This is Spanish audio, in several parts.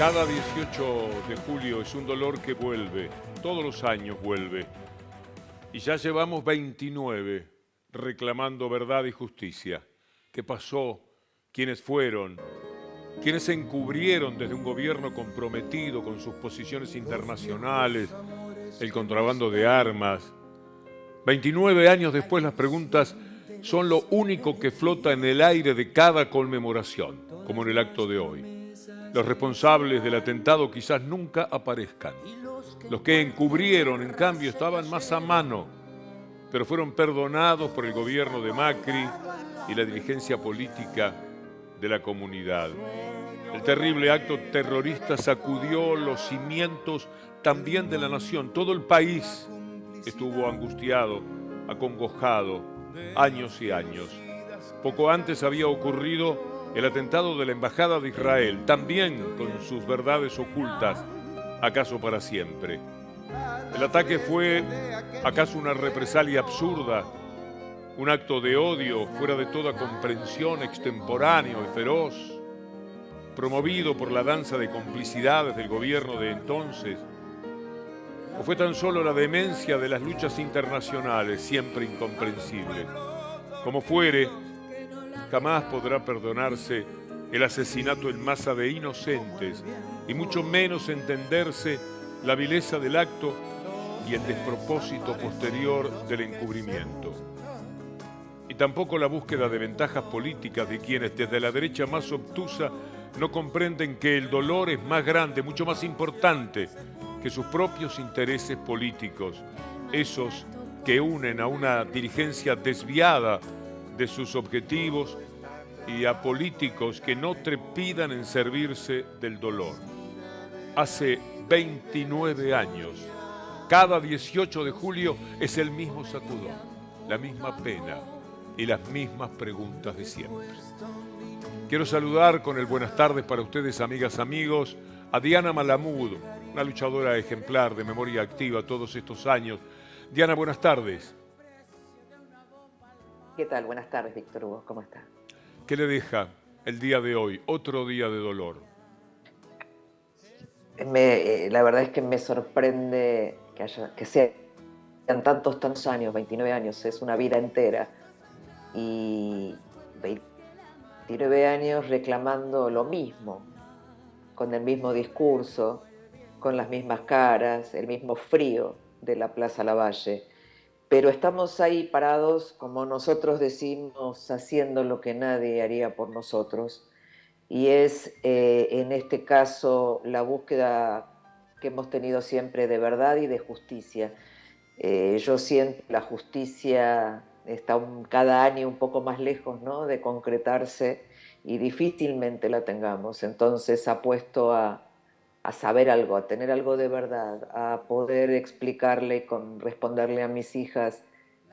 Cada 18 de julio es un dolor que vuelve, todos los años vuelve. Y ya llevamos 29 reclamando verdad y justicia. ¿Qué pasó? ¿Quiénes fueron? ¿Quiénes se encubrieron desde un gobierno comprometido con sus posiciones internacionales, el contrabando de armas? 29 años después las preguntas son lo único que flota en el aire de cada conmemoración, como en el acto de hoy. Los responsables del atentado quizás nunca aparezcan. Los que encubrieron, en cambio, estaban más a mano, pero fueron perdonados por el gobierno de Macri y la dirigencia política de la comunidad. El terrible acto terrorista sacudió los cimientos también de la nación. Todo el país estuvo angustiado, acongojado, años y años. Poco antes había ocurrido el atentado de la Embajada de Israel, también con sus verdades ocultas, acaso para siempre. El ataque fue acaso una represalia absurda, un acto de odio fuera de toda comprensión, extemporáneo y feroz, promovido por la danza de complicidades del gobierno de entonces. ¿O fue tan solo la demencia de las luchas internacionales, siempre incomprensible? Como fuere, jamás podrá perdonarse el asesinato en masa de inocentes y mucho menos entenderse la vileza del acto y el despropósito posterior del encubrimiento. Y tampoco la búsqueda de ventajas políticas de quienes desde la derecha más obtusa no comprenden que el dolor es más grande, mucho más importante que sus propios intereses políticos, esos que unen a una dirigencia desviada de sus objetivos y a políticos que no trepidan en servirse del dolor. Hace 29 años, cada 18 de julio es el mismo sacudón, la misma pena y las mismas preguntas de siempre. Quiero saludar con el buenas tardes para ustedes, amigas, amigos, a Diana Malamud, una luchadora ejemplar de memoria activa todos estos años. Diana, buenas tardes. ¿Qué tal? Buenas tardes, Víctor Hugo. ¿Cómo está? ¿Qué le deja el día de hoy, otro día de dolor? La verdad es que me sorprende que sean tantos años, 29 años, es una vida entera. Y 29 años reclamando lo mismo, con el mismo discurso, con las mismas caras, el mismo frío de la Plaza Lavalle. Pero estamos ahí parados, como nosotros decimos, haciendo lo que nadie haría por nosotros. Y es, en este caso, la búsqueda que hemos tenido siempre de verdad y de justicia. Yo siento que la justicia está cada año un poco más lejos, ¿no?, de concretarse y difícilmente la tengamos. Entonces apuesto a saber algo, a tener algo de verdad, a poder explicarle, responderle a mis hijas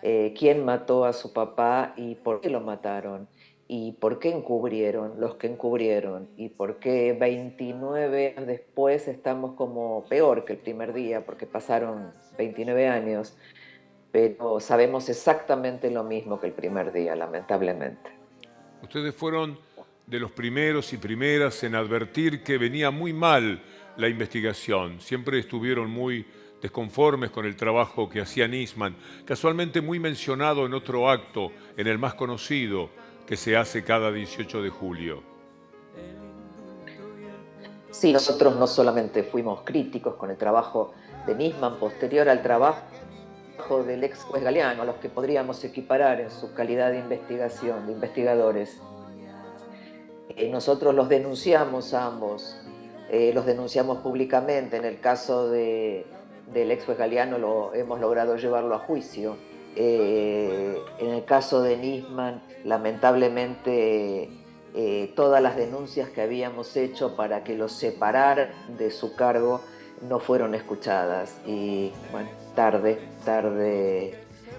quién mató a su papá y por qué lo mataron, y por qué encubrieron los que encubrieron, y por qué 29 años después estamos como peor que el primer día, porque pasaron 29 años, pero sabemos exactamente lo mismo que el primer día, lamentablemente. Ustedes fueron de los primeros y primeras en advertir que venía muy mal la investigación. Siempre estuvieron muy desconformes con el trabajo que hacía Nisman, casualmente muy mencionado en otro acto, en el más conocido, que se hace cada 18 de julio. Sí, nosotros no solamente fuimos críticos con el trabajo de Nisman posterior al trabajo del ex juez Galeano, a los que podríamos equiparar en su calidad de investigación, de investigadores. Nosotros los denunciamos a ambos, los denunciamos públicamente. En el caso del ex juez Galeano hemos logrado llevarlo a juicio. En el caso de Nisman, lamentablemente, todas las denuncias que habíamos hecho para que lo separaran de su cargo no fueron escuchadas. Y bueno, tarde,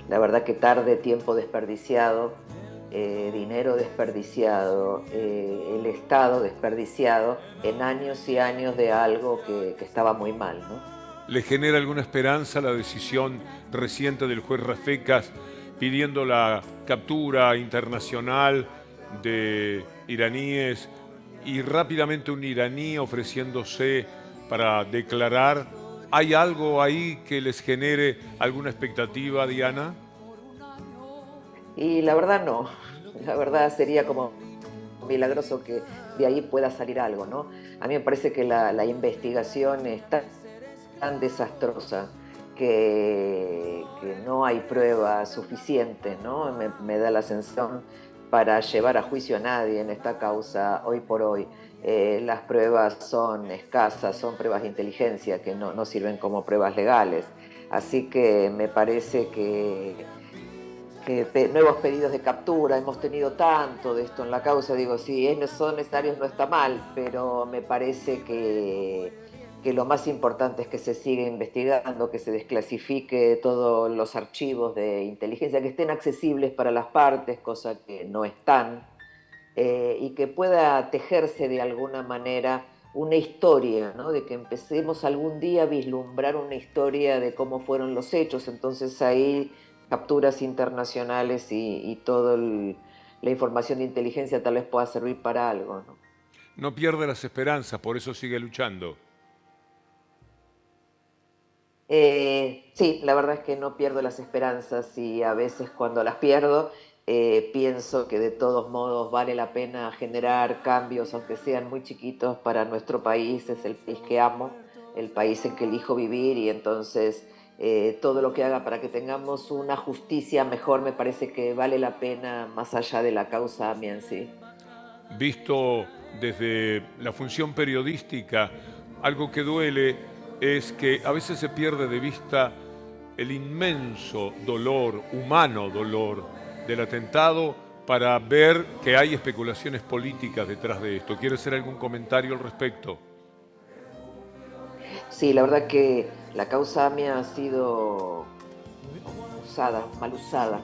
la verdad que tarde, tiempo desperdiciado, dinero desperdiciado, el Estado desperdiciado en años y años de algo que estaba muy mal, ¿no? ¿Le genera alguna esperanza la decisión reciente del juez Rafecas pidiendo la captura internacional de iraníes y rápidamente un iraní ofreciéndose para declarar. ¿Hay algo ahí que les genere alguna expectativa, Diana? Y la verdad no, la verdad sería como milagroso que de ahí pueda salir algo, ¿no? A mí me parece que la investigación está tan desastrosa que no hay pruebas suficientes, ¿no? Me da la sensación para llevar a juicio a nadie en esta causa hoy por hoy. Las pruebas son escasas, son pruebas de inteligencia que no sirven como pruebas legales. Así que me parece que nuevos pedidos de captura, hemos tenido tanto de esto en la causa, digo, si son necesarios no está mal, pero me parece que lo más importante es que se siga investigando, que se desclasifique todos los archivos de inteligencia, que estén accesibles para las partes, cosa que no están, y que pueda tejerse de alguna manera una historia, ¿no? De que empecemos algún día a vislumbrar una historia de cómo fueron los hechos, entonces ahí capturas internacionales y toda la información de inteligencia tal vez pueda servir para algo, ¿no? No pierde las esperanzas, por eso sigue luchando. Sí, la verdad es que no pierdo las esperanzas y a veces cuando las pierdo pienso que de todos modos vale la pena generar cambios, aunque sean muy chiquitos para nuestro país, es el país que amo, el país en que elijo vivir y entonces todo lo que haga para que tengamos una justicia mejor me parece que vale la pena más allá de la causa AMIA en sí. Visto desde la función periodística, algo que duele es que a veces se pierde de vista el inmenso dolor, humano dolor, del atentado para ver que hay especulaciones políticas detrás de esto. ¿Quiere hacer algún comentario al respecto? Sí, la verdad que la causa AMIA ha sido usada, mal usada,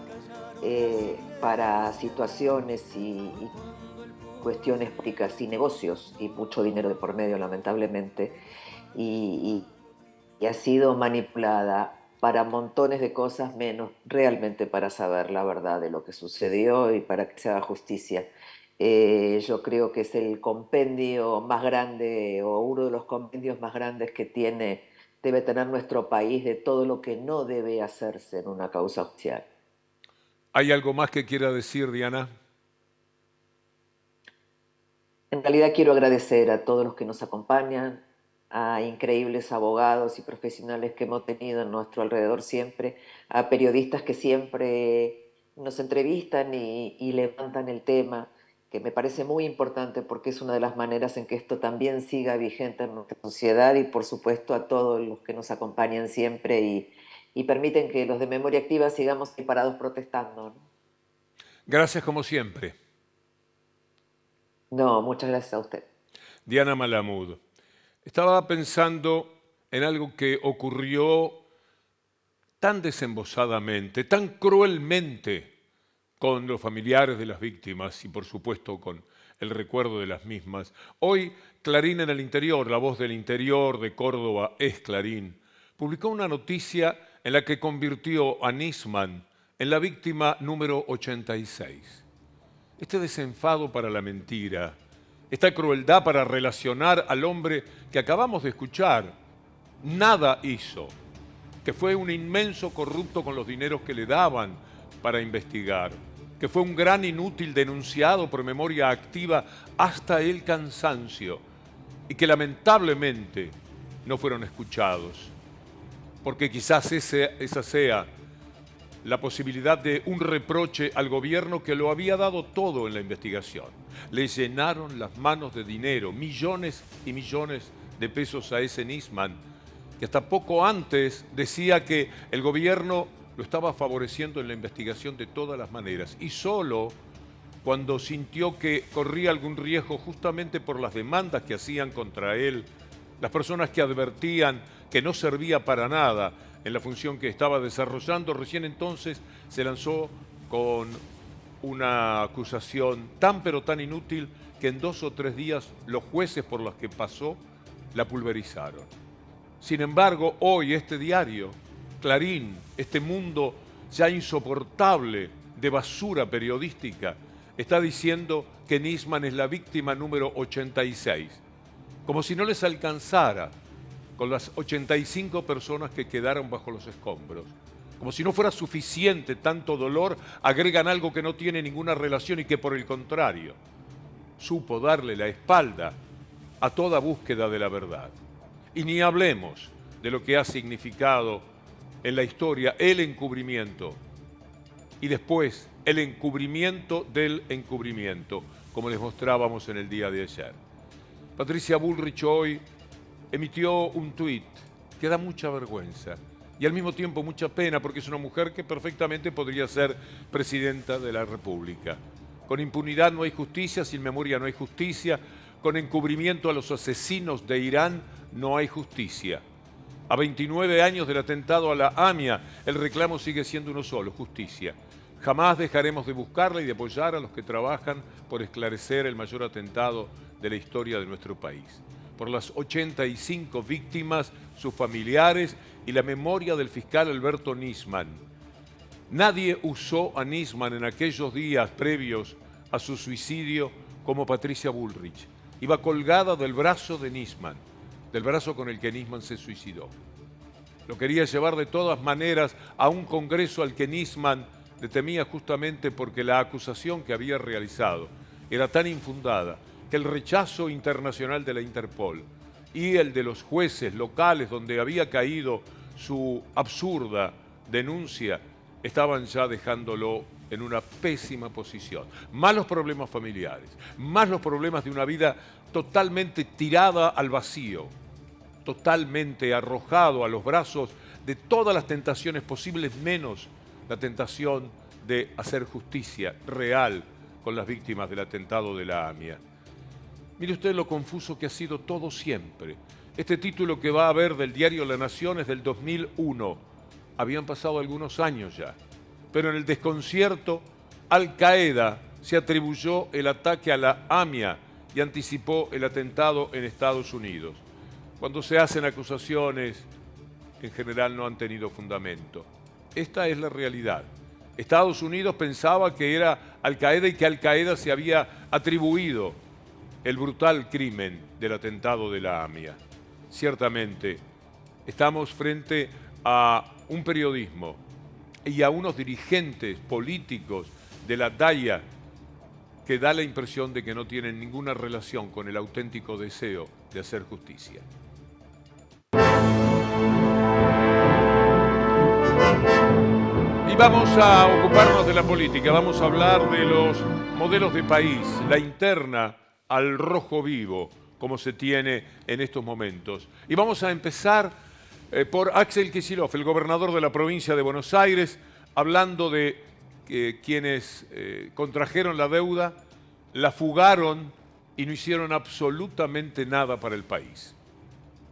para situaciones y cuestiones políticas y negocios y mucho dinero de por medio, lamentablemente, y, y ha sido manipulada para montones de cosas menos realmente para saber la verdad de lo que sucedió y para que se haga justicia. Yo creo que es el compendio más grande o uno de los compendios más grandes que debe tener nuestro país de todo lo que no debe hacerse en una causa judicial. ¿Hay algo más que quiera decir, Diana? En realidad quiero agradecer a todos los que nos acompañan, a increíbles abogados y profesionales que hemos tenido en nuestro alrededor siempre, a periodistas que siempre nos entrevistan y levantan el tema, que me parece muy importante porque es una de las maneras en que esto también siga vigente en nuestra sociedad y por supuesto a todos los que nos acompañan siempre y permiten que los de Memoria Activa sigamos ahí parados protestando, ¿no? Gracias como siempre. No, muchas gracias a usted. Diana Malamud. Estaba pensando en algo que ocurrió tan desembosadamente, tan cruelmente con los familiares de las víctimas y por supuesto con el recuerdo de las mismas. Hoy Clarín en el Interior, la voz del interior de Córdoba es Clarín, publicó una noticia en la que convirtió a Nisman en la víctima número 86. Este desenfado para la mentira, esta crueldad para relacionar al hombre que acabamos de escuchar, nada hizo, que fue un inmenso corrupto con los dineros que le daban para investigar, que fue un gran inútil denunciado por Memoria Activa hasta el cansancio y que lamentablemente no fueron escuchados, porque quizás esa sea la posibilidad de un reproche al gobierno que lo había dado todo en la investigación. Le llenaron las manos de dinero, millones y millones de pesos a ese Nisman, que hasta poco antes decía que el gobierno lo estaba favoreciendo en la investigación de todas las maneras. Y solo cuando sintió que corría algún riesgo justamente por las demandas que hacían contra él, las personas que advertían que no servía para nada en la función que estaba desarrollando, recién entonces se lanzó con una acusación tan pero tan inútil que en 2 o 3 días los jueces por los que pasó la pulverizaron. Sin embargo, hoy este diario, Clarín, este mundo ya insoportable de basura periodística, está diciendo que Nisman es la víctima número 86, como si no les alcanzara con las 85 personas que quedaron bajo los escombros. Como si no fuera suficiente tanto dolor, agregan algo que no tiene ninguna relación y que por el contrario supo darle la espalda a toda búsqueda de la verdad. Y ni hablemos de lo que ha significado en la historia el encubrimiento y después el encubrimiento del encubrimiento, como les mostrábamos en el día de ayer. Patricia Bullrich hoy emitió un tuit que da mucha vergüenza y al mismo tiempo mucha pena, porque es una mujer que perfectamente podría ser presidenta de la República. Con impunidad no hay justicia, sin memoria no hay justicia, con encubrimiento a los asesinos de Irán no hay justicia. A 29 años del atentado a la AMIA, el reclamo sigue siendo uno solo: justicia. Jamás dejaremos de buscarla y de apoyar a los que trabajan por esclarecer el mayor atentado de la historia de nuestro país. Por las 85 víctimas, sus familiares y la memoria del fiscal Alberto Nisman. Nadie usó a Nisman en aquellos días previos a su suicidio como Patricia Bullrich. Iba colgada del brazo de Nisman, del brazo con el que Nisman se suicidó. Lo quería llevar de todas maneras a un congreso al que Nisman le temía, justamente porque la acusación que había realizado era tan infundada que el rechazo internacional de la Interpol y el de los jueces locales donde había caído su absurda denuncia estaban ya dejándolo en una pésima posición. Más los problemas familiares, más los problemas de una vida totalmente tirada al vacío, totalmente arrojado a los brazos de todas las tentaciones posibles, menos la tentación de hacer justicia real con las víctimas del atentado de la AMIA. Mire usted lo confuso que ha sido todo siempre. Este título que va a haber del diario La Nación es del 2001. Habían pasado algunos años ya. Pero en el desconcierto, Al-Qaeda se atribuyó el ataque a la AMIA y anticipó el atentado en Estados Unidos. Cuando se hacen acusaciones, en general no han tenido fundamento. Esta es la realidad. Estados Unidos pensaba que era Al-Qaeda y que Al-Qaeda se había atribuido el brutal crimen del atentado de la AMIA. Ciertamente, estamos frente a un periodismo y a unos dirigentes políticos de la talla que da la impresión de que no tienen ninguna relación con el auténtico deseo de hacer justicia. Y vamos a ocuparnos de la política, vamos a hablar de los modelos de país, la interna al rojo vivo, como se tiene en estos momentos. Y vamos a empezar por Axel Kicillof, el gobernador de la provincia de Buenos Aires, hablando de quienes contrajeron la deuda, la fugaron y no hicieron absolutamente nada para el país.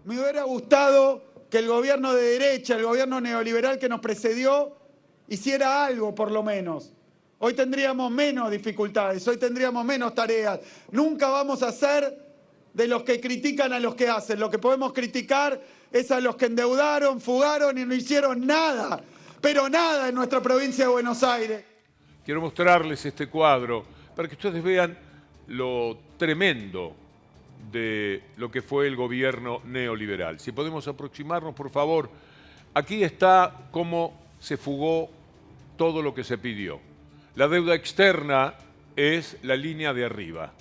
Me hubiera gustado que el gobierno de derecha, el gobierno neoliberal que nos precedió, hiciera algo por lo menos. Hoy tendríamos menos dificultades, hoy tendríamos menos tareas. Nunca vamos a ser de los que critican a los que hacen. Lo que podemos criticar es a los que endeudaron, fugaron y no hicieron nada, pero nada en nuestra provincia de Buenos Aires. Quiero mostrarles este cuadro para que ustedes vean lo tremendo de lo que fue el gobierno neoliberal. Si podemos aproximarnos, por favor. Aquí está cómo se fugó todo lo que se pidió. La deuda externa es la línea de arriba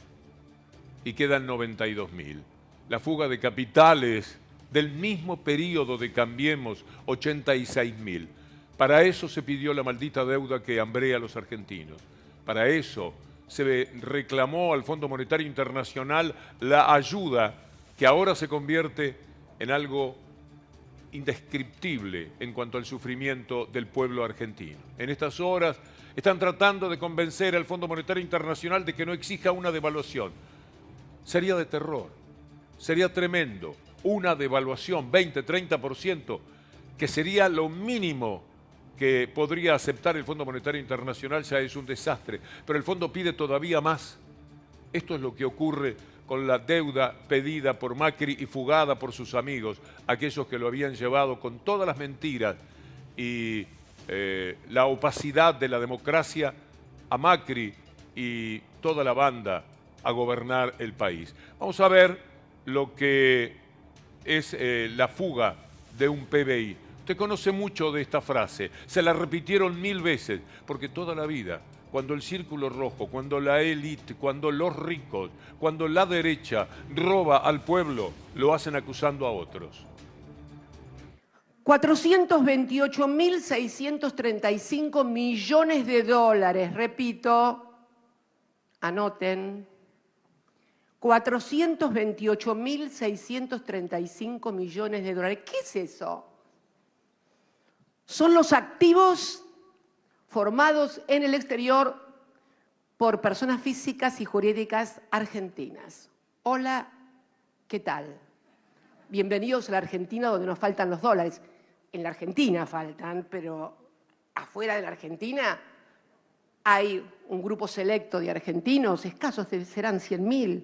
y quedan 92.000. La fuga de capitales del mismo periodo de Cambiemos, 86.000. Para eso se pidió la maldita deuda que hambrea a los argentinos. Para eso se reclamó al Fondo Monetario Internacional la ayuda que ahora se convierte en algo indescriptible en cuanto al sufrimiento del pueblo argentino. En estas horas están tratando de convencer al Fondo Monetario Internacional de que no exija una devaluación. Sería de terror, sería tremendo. Una devaluación, 20-30%, que sería lo mínimo que podría aceptar el Fondo Monetario Internacional, ya es un desastre. Pero el fondo pide todavía más. Esto es lo que ocurre con la deuda pedida por Macri y fugada por sus amigos, aquellos que lo habían llevado con todas las mentiras y la opacidad de la democracia a Macri y toda la banda a gobernar el país. Vamos a ver lo que es la fuga de un PBI. Usted conoce mucho de esta frase, se la repitieron 1000 veces, porque toda la vida, cuando el círculo rojo, cuando la élite, cuando los ricos, cuando la derecha roba al pueblo, lo hacen acusando a otros. 428.635 millones de dólares, repito, anoten, 428.635 millones de dólares. ¿Qué es eso? Son los activos formados en el exterior por personas físicas y jurídicas argentinas. Hola, ¿qué tal? Bienvenidos a la Argentina donde nos faltan los dólares. En la Argentina faltan, pero afuera de la Argentina hay un grupo selecto de argentinos, escasos serán 100.000,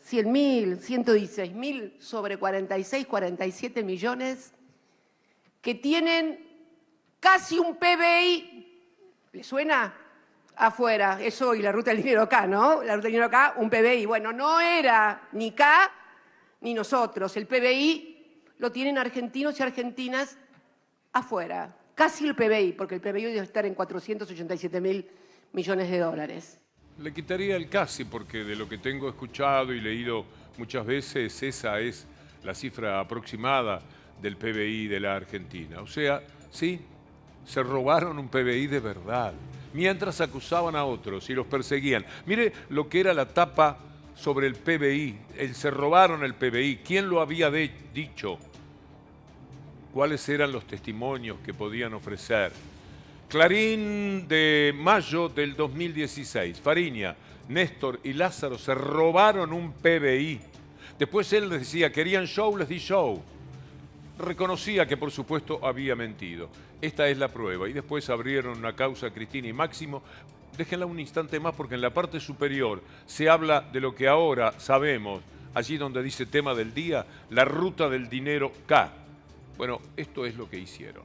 116.000 sobre 46, 47 millones, que tienen casi un PBI, ¿le suena? Afuera, eso y la ruta del dinero acá, ¿no? La ruta del dinero acá, un PBI. Bueno, no era ni acá ni nosotros. El PBI lo tienen argentinos y argentinas afuera. Casi el PBI, porque el PBI debe estar en 487.000 millones de dólares. Le quitaría el casi, porque de lo que tengo escuchado y leído muchas veces, esa es la cifra aproximada del PBI de la Argentina. O sea, sí, se robaron un PBI de verdad, mientras acusaban a otros y los perseguían. Mire lo que era la tapa sobre el PBI, se robaron el PBI. ¿Quién lo había dicho? ¿Cuáles eran los testimonios que podían ofrecer? Clarín de mayo del 2016. Fariña, Néstor y Lázaro se robaron un PBI. Después él les decía, querían show, les di show. Reconocía que por supuesto había mentido. Esta es la prueba. Y después abrieron una causa a Cristina y Máximo. Déjenla un instante más porque en la parte superior se habla de lo que ahora sabemos, allí donde dice tema del día, la ruta del dinero K. Bueno, esto es lo que hicieron.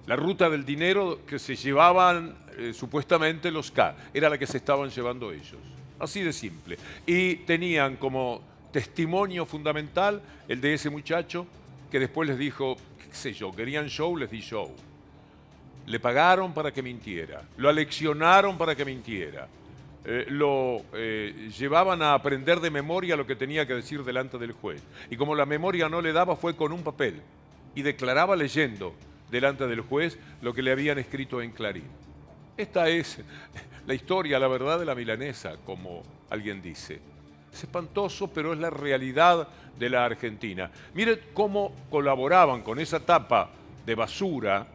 La ruta del dinero que se llevaban supuestamente los K, era la que se estaban llevando ellos. Así de simple. Y tenían como testimonio fundamental el de ese muchacho que después les dijo, qué sé yo, querían show, les di show. Le pagaron para que mintiera, lo aleccionaron para que mintiera, lo llevaban a aprender de memoria lo que tenía que decir delante del juez. Y como la memoria no le daba, fue con un papel y declaraba leyendo delante del juez lo que le habían escrito en Clarín. Esta es la historia, la verdad de la milanesa, como alguien dice. Es espantoso, pero es la realidad de la Argentina. Mire cómo colaboraban con esa tapa de basura,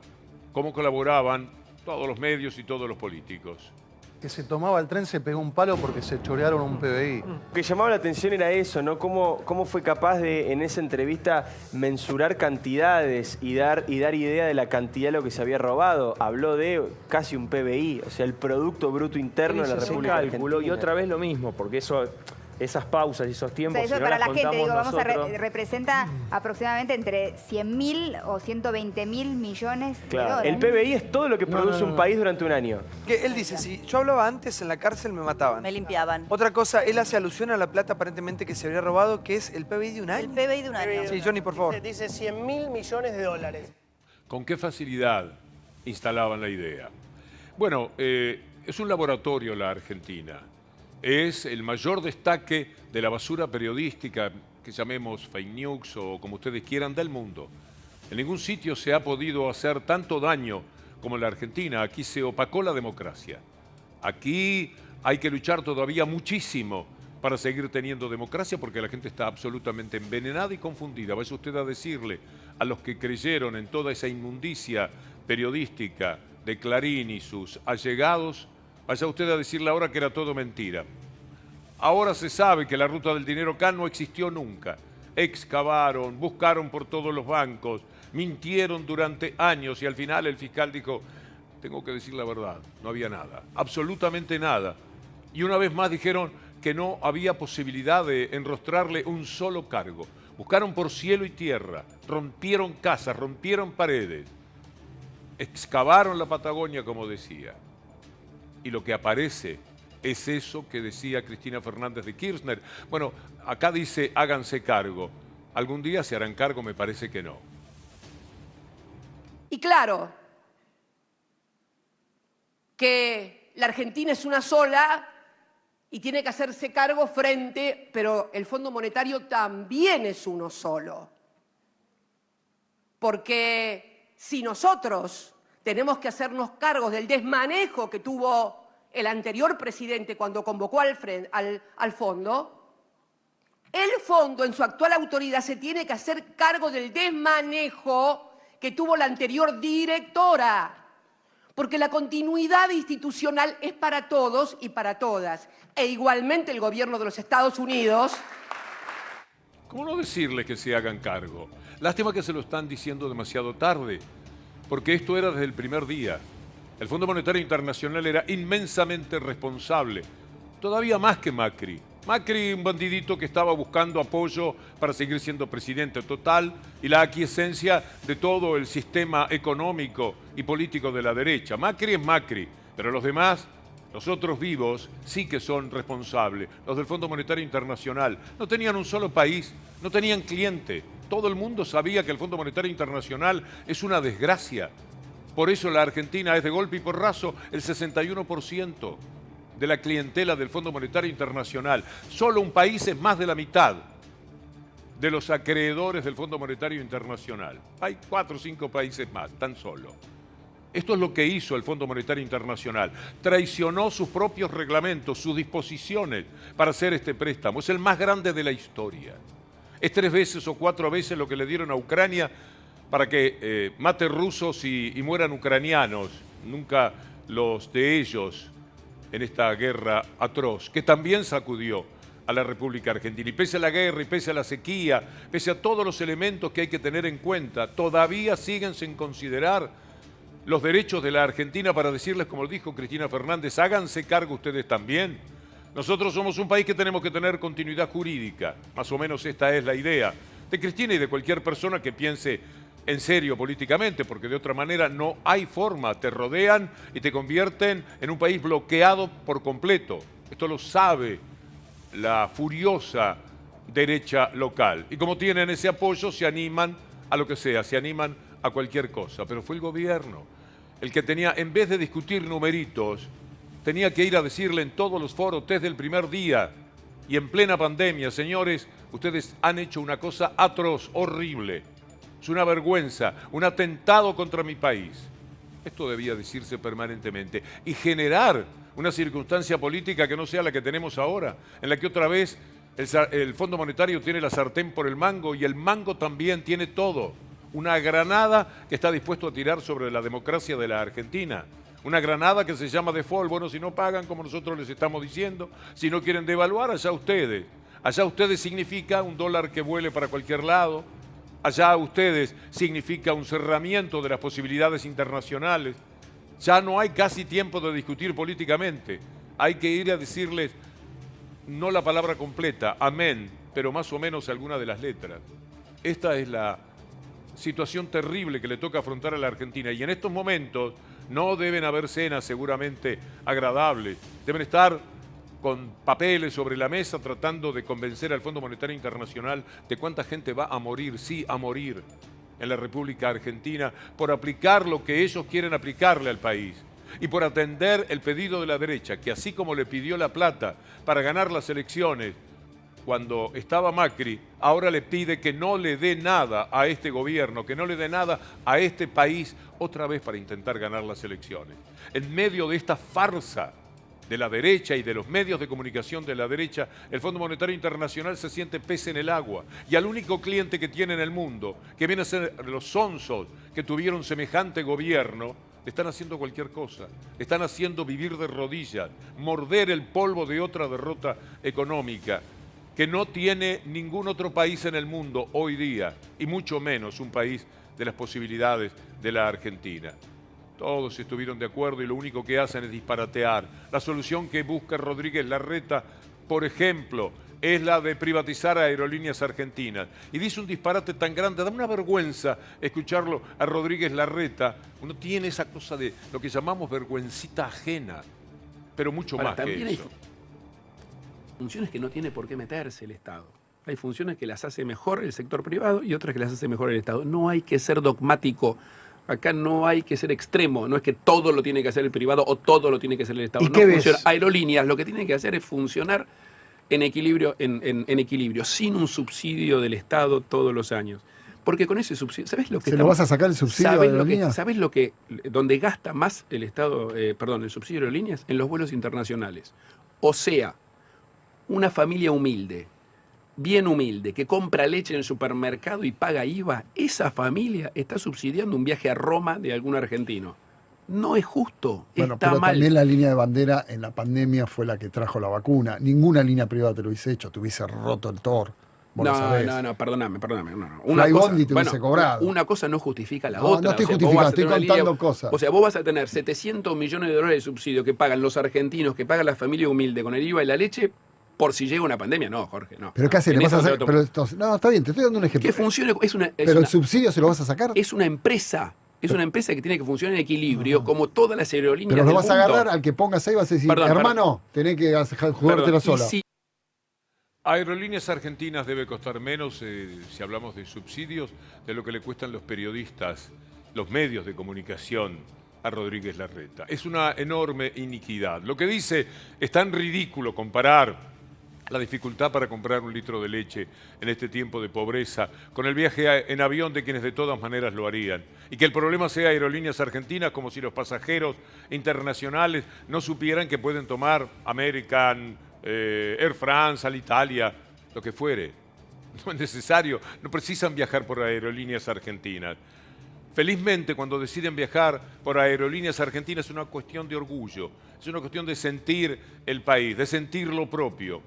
cómo colaboraban todos los medios y todos los políticos. Que se tomaba el tren se pegó un palo porque se chorearon un PBI. Lo que llamaba la atención era eso, ¿no? Cómo fue capaz de, en esa entrevista, mensurar cantidades y dar idea de la cantidad de lo que se había robado. Habló de casi un PBI, o sea, el Producto Bruto Interno de la República Argentina. Y otra vez lo mismo, porque esas pausas y esos tiempos, o sea, eso si no para las la gente, digo, contamos representa aproximadamente entre 100.000 o 120.000 millones de dólares. El PBI es todo lo que produce un país durante un año. Que él dice, si yo hablaba antes en la cárcel me mataban. Me limpiaban. Otra cosa, él hace alusión a la plata aparentemente que se habría robado, que es el PBI de un año. El PBI de un año. Sí, Johnny, por favor. Dice 100.000 millones de dólares. ¿Con qué facilidad instalaban la idea? Bueno, es un laboratorio la Argentina. Es el mayor destaque de la basura periodística, que llamemos fake news o como ustedes quieran, del mundo. En ningún sitio se ha podido hacer tanto daño como en la Argentina. Aquí se opacó la democracia. Aquí hay que luchar todavía muchísimo para seguir teniendo democracia porque la gente está absolutamente envenenada y confundida. Vaya usted a decirle a los que creyeron en toda esa inmundicia periodística de Clarín y sus allegados, vaya usted a decirle ahora que era todo mentira. Ahora se sabe que la ruta del dinero K no existió nunca. Excavaron, buscaron por todos los bancos, mintieron durante años y al final el fiscal dijo, tengo que decir la verdad, no había nada, absolutamente nada. Y una vez más dijeron que no había posibilidad de enrostrarle un solo cargo. Buscaron por cielo y tierra, rompieron casas, rompieron paredes, excavaron la Patagonia, como decía. Y lo que aparece ¿Es eso que decía Cristina Fernández de Kirchner? Bueno, acá dice háganse cargo. ¿Algún día se harán cargo? Me parece que no. Y claro, que la Argentina es una sola y tiene que hacerse cargo frente, pero el Fondo Monetario también es uno solo. Porque si nosotros tenemos que hacernos cargos del desmanejo que tuvo el anterior presidente cuando convocó al fondo, el fondo en su actual autoridad se tiene que hacer cargo del desmanejo que tuvo la anterior directora. Porque la continuidad institucional es para todos y para todas. E igualmente el gobierno de los Estados Unidos... ¿Cómo no decirles que se hagan cargo? Lástima que se lo están diciendo demasiado tarde, porque esto era desde el primer día. El Fondo Monetario Internacional era inmensamente responsable, todavía más que Macri. Macri, un bandidito que estaba buscando apoyo para seguir siendo presidente total y la aquiescencia de todo el sistema económico y político de la derecha. Macri es Macri, pero los demás, los otros vivos, sí que son responsables. Los del Fondo Monetario Internacional no tenían un solo país, no tenían cliente. Todo el mundo sabía que el Fondo Monetario Internacional es una desgracia. Por eso la Argentina es de golpe y porrazo el 61% de la clientela del Fondo Monetario Internacional. Solo un país es más de la mitad de los acreedores del Fondo Monetario Internacional. Hay 4 o 5 países más, tan solo. Esto es lo que hizo el Fondo Monetario Internacional. Traicionó sus propios reglamentos, sus disposiciones para hacer este préstamo. Es el más grande de la historia. Es 3 veces o 4 veces lo que le dieron a Ucrania para que mate rusos y mueran ucranianos. Nunca los de ellos en esta guerra atroz, que también sacudió a la República Argentina. Y pese a la guerra y pese a la sequía, pese a todos los elementos que hay que tener en cuenta, todavía siguen sin considerar los derechos de la Argentina para decirles, como dijo Cristina Fernández, háganse cargo ustedes también. Nosotros somos un país que tenemos que tener continuidad jurídica, más o menos esta es la idea de Cristina y de cualquier persona que piense en serio políticamente, porque de otra manera no hay forma, te rodean y te convierten en un país bloqueado por completo. Esto lo sabe la furiosa derecha local. Y como tienen ese apoyo, se animan a lo que sea, se animan a cualquier cosa. Pero fue el gobierno el que tenía, en vez de discutir numeritos, tenía que ir a decirle en todos los foros desde el primer día y en plena pandemia, señores, ustedes han hecho una cosa atroz, horrible. Es una vergüenza, un atentado contra mi país. Esto debía decirse permanentemente y generar una circunstancia política que no sea la que tenemos ahora, en la que otra vez el Fondo Monetario tiene la sartén por el mango y el mango también tiene todo. Una granada que está dispuesto a tirar sobre la democracia de la Argentina. Una granada que se llama default. Bueno, si no pagan como nosotros les estamos diciendo, si no quieren devaluar, allá ustedes. Allá ustedes significa un dólar que vuele para cualquier lado. Allá ustedes significa un cerramiento de las posibilidades internacionales. Ya no hay casi tiempo de discutir políticamente. Hay que ir a decirles, no la palabra completa, amén, pero más o menos alguna de las letras. Esta es la situación terrible que le toca afrontar a la Argentina. Y en estos momentos no deben haber cenas seguramente agradables. Deben estar con papeles sobre la mesa tratando de convencer al Fondo Monetario Internacional de cuánta gente va a morir, sí, a morir en la República Argentina por aplicar lo que ellos quieren aplicarle al país y por atender el pedido de la derecha, que así como le pidió la plata para ganar las elecciones cuando estaba Macri, ahora le pide que no le dé nada a este gobierno, que no le dé nada a este país, otra vez para intentar ganar las elecciones. En medio de esta farsa de la derecha y de los medios de comunicación de la derecha, el Fondo Monetario Internacional se siente pez en el agua. Y al único cliente que tiene en el mundo, que viene a ser los sonsos que tuvieron semejante gobierno, están haciendo cualquier cosa. Están haciendo vivir de rodillas, morder el polvo de otra derrota económica que no tiene ningún otro país en el mundo hoy día, y mucho menos un país de las posibilidades de la Argentina. Todos estuvieron de acuerdo y lo único que hacen es disparatear. La solución que busca Rodríguez Larreta, por ejemplo, es la de privatizar a Aerolíneas Argentinas. Y dice un disparate tan grande, da una vergüenza escucharlo a Rodríguez Larreta. Uno tiene esa cosa de lo que llamamos vergüencita ajena. pero mucho Ahora, más que también hay eso. funciones que no tiene por qué meterse el Estado. Hay funciones que las hace mejor el sector privado y otras que las hace mejor el Estado. No hay que ser dogmático. Acá no hay que ser extremo. No es que todo lo tiene que hacer el privado o todo lo tiene que hacer el Estado. ¿Y No qué funciona. ves? Aerolíneas lo que tienen que hacer es funcionar en equilibrio, en equilibrio, sin un subsidio del Estado todos los años. Porque con ese subsidio, ¿sabes lo que ¿Se lo vas a sacar el subsidio de aerolíneas? ¿Sabes lo que donde gasta más el Estado, el subsidio de aerolíneas? En los vuelos internacionales. O sea, una familia humilde, bien humilde, que compra leche en el supermercado y paga IVA, esa familia está subsidiando un viaje a Roma de algún argentino. No es justo, Bueno, está pero mal. también la línea de bandera en la pandemia fue la que trajo la vacuna. Ninguna línea privada te lo hubiese hecho, te hubiese roto el TOR. Vos lo sabés. No, perdóname. No. Flybondi te hubiese cobrado. Una cosa no justifica la No, otra. no estoy O sea, vos justificando, vas a estoy tener una contando línea- cosas. O sea, vos vas a tener 700 millones de dólares de subsidio que pagan los argentinos, que pagan la familia humilde con el IVA y la leche, por si llega una pandemia. No, Jorge, no. Pero ¿qué haces? En ¿Le vas eso a te lo sacar? tomo. Pero entonces, no, está bien, te estoy dando un ejemplo. Que funcione, Pero el subsidio se lo vas a sacar. Es una empresa. Es una empresa que tiene que funcionar en equilibrio, como todas las aerolíneas Pero lo del vas a mundo. agarrar al que pongas ahí, vas a decir, Perdón, hermano, tenés que jugártela Perdón, sola. y si- Aerolíneas Argentinas debe costar menos, si hablamos de subsidios, de lo que le cuestan los periodistas, los medios de comunicación a Rodríguez Larreta. Es una enorme iniquidad. Lo que dice es tan ridículo comparar la dificultad para comprar un litro de leche en este tiempo de pobreza con el viaje en avión de quienes de todas maneras lo harían. Y que el problema sea Aerolíneas Argentinas, como si los pasajeros internacionales no supieran que pueden tomar American, Air France, Alitalia, lo que fuere. No es necesario, no precisan viajar por Aerolíneas Argentinas. Felizmente, cuando deciden viajar por Aerolíneas Argentinas es una cuestión de orgullo, es una cuestión de sentir el país, de sentir lo propio.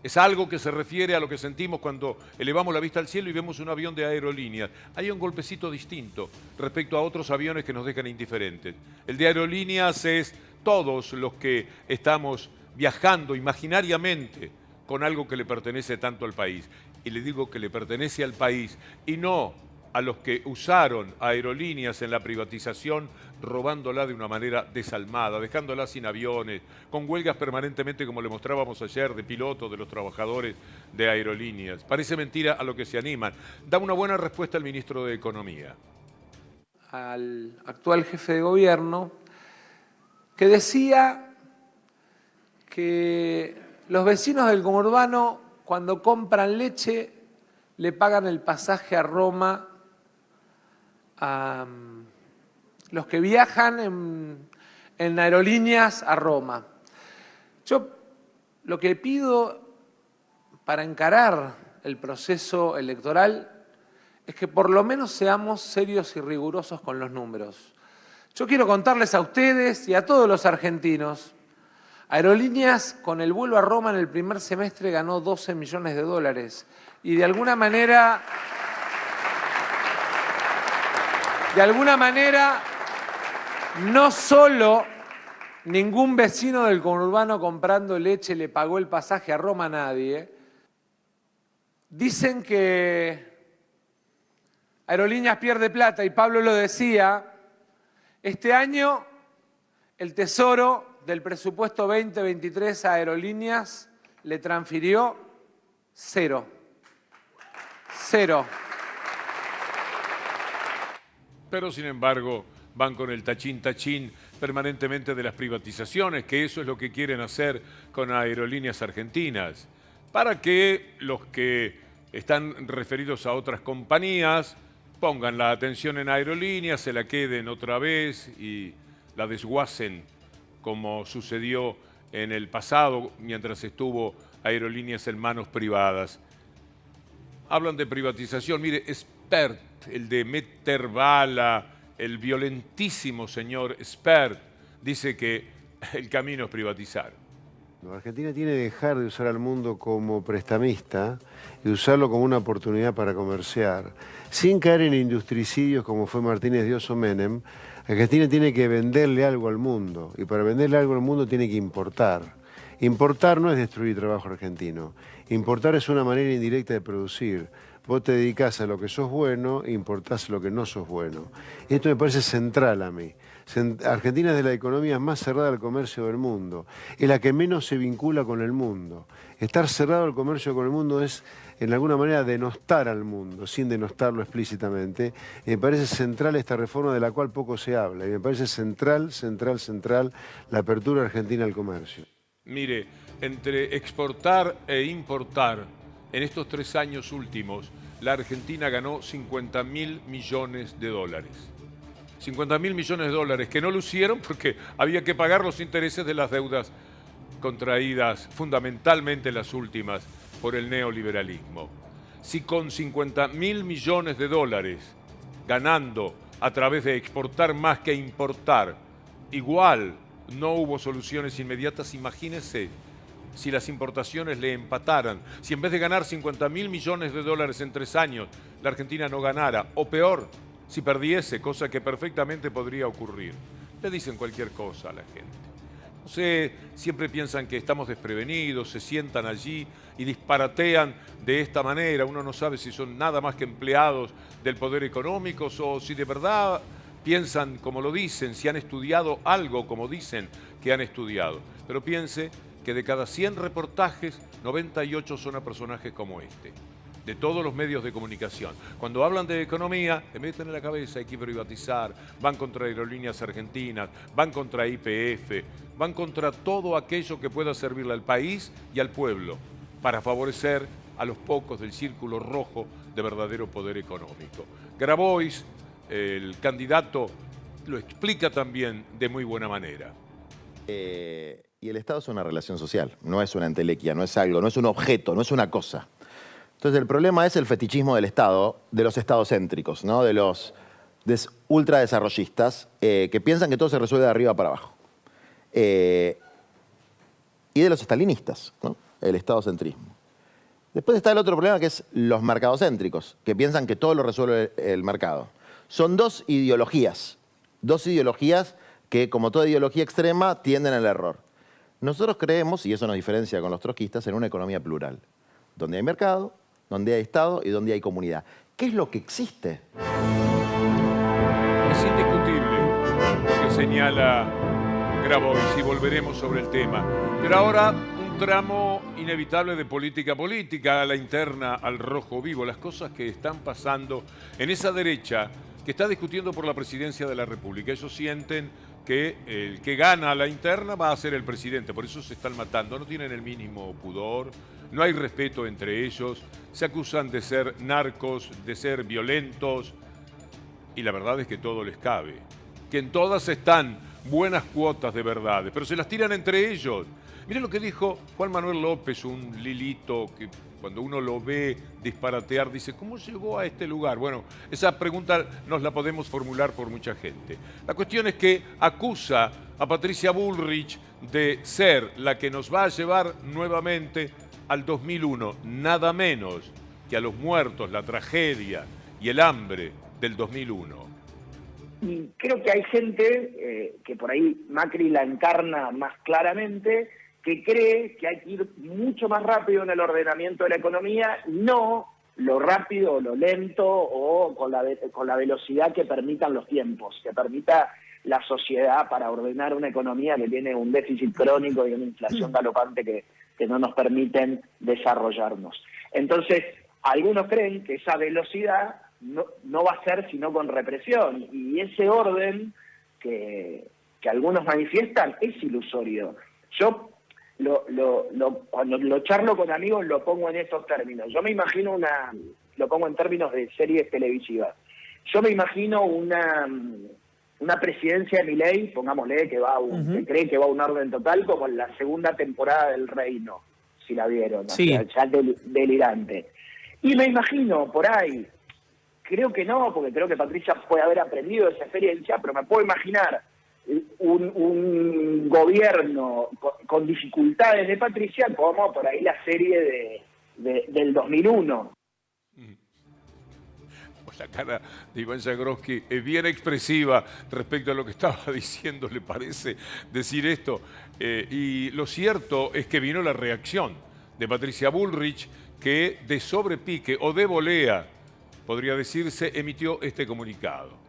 Es algo que se refiere a lo que sentimos cuando elevamos la vista al cielo y vemos un avión de aerolíneas. Hay un golpecito distinto respecto a otros aviones que nos dejan indiferentes. El de aerolíneas es todos los que estamos viajando imaginariamente con algo que le pertenece tanto al país. Y le digo que le pertenece al país y no a los que usaron aerolíneas en la privatización, robándola de una manera desalmada, dejándola sin aviones, con huelgas permanentemente, como le mostrábamos ayer, de pilotos, de los trabajadores de aerolíneas. Parece mentira a lo que se animan. Da una buena respuesta el ministro de Economía. Al actual jefe de gobierno, que decía que los vecinos del conurbano, cuando compran leche, le pagan el pasaje a Roma a los que viajan en aerolíneas a Roma. Yo lo que pido para encarar el proceso electoral es que por lo menos seamos serios y rigurosos con los números. Yo quiero contarles a ustedes y a todos los argentinos, Aerolíneas con el vuelo a Roma en el primer semestre ganó 12 millones de dólares y de alguna manera no solo ningún vecino del conurbano comprando leche le pagó el pasaje a Roma a nadie. Dicen que Aerolíneas pierde plata y Pablo lo decía. Este año el Tesoro del presupuesto 2023 a Aerolíneas le transfirió 0. Pero sin embargo van con el tachín permanentemente de las privatizaciones, que eso es lo que quieren hacer con Aerolíneas Argentinas, para que los que están referidos a otras compañías pongan la atención en Aerolíneas, se la queden otra vez y la desguacen como sucedió en el pasado mientras estuvo Aerolíneas en manos privadas. Hablan de privatización, mire, Spert, el de meter bala, el violentísimo señor Spert, dice que el camino es privatizar. Argentina tiene que dejar de usar al mundo como prestamista y usarlo como una oportunidad para comerciar, sin caer en industricidios como fue Martínez de Oso Menem. Argentina tiene que venderle algo al mundo y para venderle algo al mundo tiene que importar. Importar no es destruir trabajo argentino, importar es una manera indirecta de producir. Vos te dedicás a lo que sos bueno e importás lo que no sos bueno. Esto me parece central a mí. Argentina es de las economías más cerradas al comercio del mundo. Es la que menos se vincula con el mundo. Estar cerrado al comercio con el mundo es, en alguna manera, denostar al mundo, sin denostarlo explícitamente. Me parece central esta reforma de la cual poco se habla. Y me parece central la apertura argentina al comercio. Mire, entre exportar e importar, en estos 3 años últimos, la Argentina ganó 50.000 millones de dólares. 50.000 millones de dólares que no lucieron porque había que pagar los intereses de las deudas contraídas, fundamentalmente las últimas, por el neoliberalismo. Si con 50.000 millones de dólares, ganando a través de exportar más que importar, igual no hubo soluciones inmediatas, imagínense si las importaciones le empataran, si en vez de ganar 50.000 millones de dólares en 3 años, la Argentina no ganara, o peor, si perdiese, cosa que perfectamente podría ocurrir. Le dicen cualquier cosa a la gente. No sé, siempre piensan que estamos desprevenidos, se sientan allí y disparatean de esta manera. Uno no sabe si son nada más que empleados del poder económico o si de verdad piensan como lo dicen, si han estudiado algo como dicen que han estudiado. Pero piense que de cada 100 reportajes, 98 son a personajes como este, de todos los medios de comunicación. Cuando hablan de economía, le meten en la cabeza hay que privatizar, van contra Aerolíneas Argentinas, van contra YPF, van contra todo aquello que pueda servirle al país y al pueblo para favorecer a los pocos del círculo rojo de verdadero poder económico. Grabois, el candidato, lo explica también de muy buena manera. Y el Estado es una relación social, no es una entelequia, no es algo, no es un objeto, no es una cosa. Entonces el problema es el fetichismo del Estado, de los estadocéntricos, ¿no? De los ultradesarrollistas que piensan que todo se resuelve de arriba para abajo. Y de los estalinistas, ¿no? El estadocentrismo. Después está el otro problema que es los mercadocéntricos, que piensan que todo lo resuelve el mercado. Son dos ideologías que, como toda ideología extrema, tienden al error. Nosotros creemos, y eso nos diferencia con los trotskistas, en una economía plural, donde hay mercado, donde hay Estado y donde hay comunidad. ¿Qué es lo que existe? Es indiscutible lo que señala Grabois y volveremos sobre el tema. Pero ahora un tramo inevitable de política, a la interna, al rojo vivo, las cosas que están pasando en esa derecha que está discutiendo por la presidencia de la República. Ellos sienten que el que gana la interna va a ser el presidente, por eso se están matando, no tienen el mínimo pudor, no hay respeto entre ellos, se acusan de ser narcos, de ser violentos, y la verdad es que todo les cabe, que en todas están buenas cuotas de verdades, pero se las tiran entre ellos. Miren lo que dijo Juan Manuel López, un lilito que cuando uno lo ve disparatear dice, ¿cómo llegó a este lugar? Bueno, esa pregunta nos la podemos formular por mucha gente. La cuestión es que acusa a Patricia Bullrich de ser la que nos va a llevar nuevamente al 2001, nada menos que a los muertos, la tragedia y el hambre del 2001. Y creo que hay gente que por ahí Macri la encarna más claramente, que cree que hay que ir mucho más rápido en el ordenamiento de la economía, no lo rápido o lo lento o con la velocidad que permitan los tiempos, que permita la sociedad para ordenar una economía que tiene un déficit crónico y una inflación galopante que no nos permiten desarrollarnos. Entonces, algunos creen que esa velocidad no va a ser sino con represión, y ese orden que algunos manifiestan es ilusorio. Yo cuando lo charlo con amigos lo pongo en estos términos. Yo me imagino lo pongo en términos de series televisivas. Yo me imagino una presidencia de Milei, pongámosle, que cree que va a un orden total, como en la segunda temporada del Reino, si la vieron, sí. O sea, ya delirante. Y me imagino por ahí, creo que no, porque creo que Patricia puede haber aprendido esa experiencia, pero me puedo imaginar un gobierno con dificultades de Patricia, como por ahí la serie del 2001. La cara de Iván Jagroski es bien expresiva respecto a lo que estaba diciendo, ¿le parece decir esto? Y lo cierto es que vino la reacción de Patricia Bullrich, que de sobrepique o de volea, podría decirse, emitió este comunicado.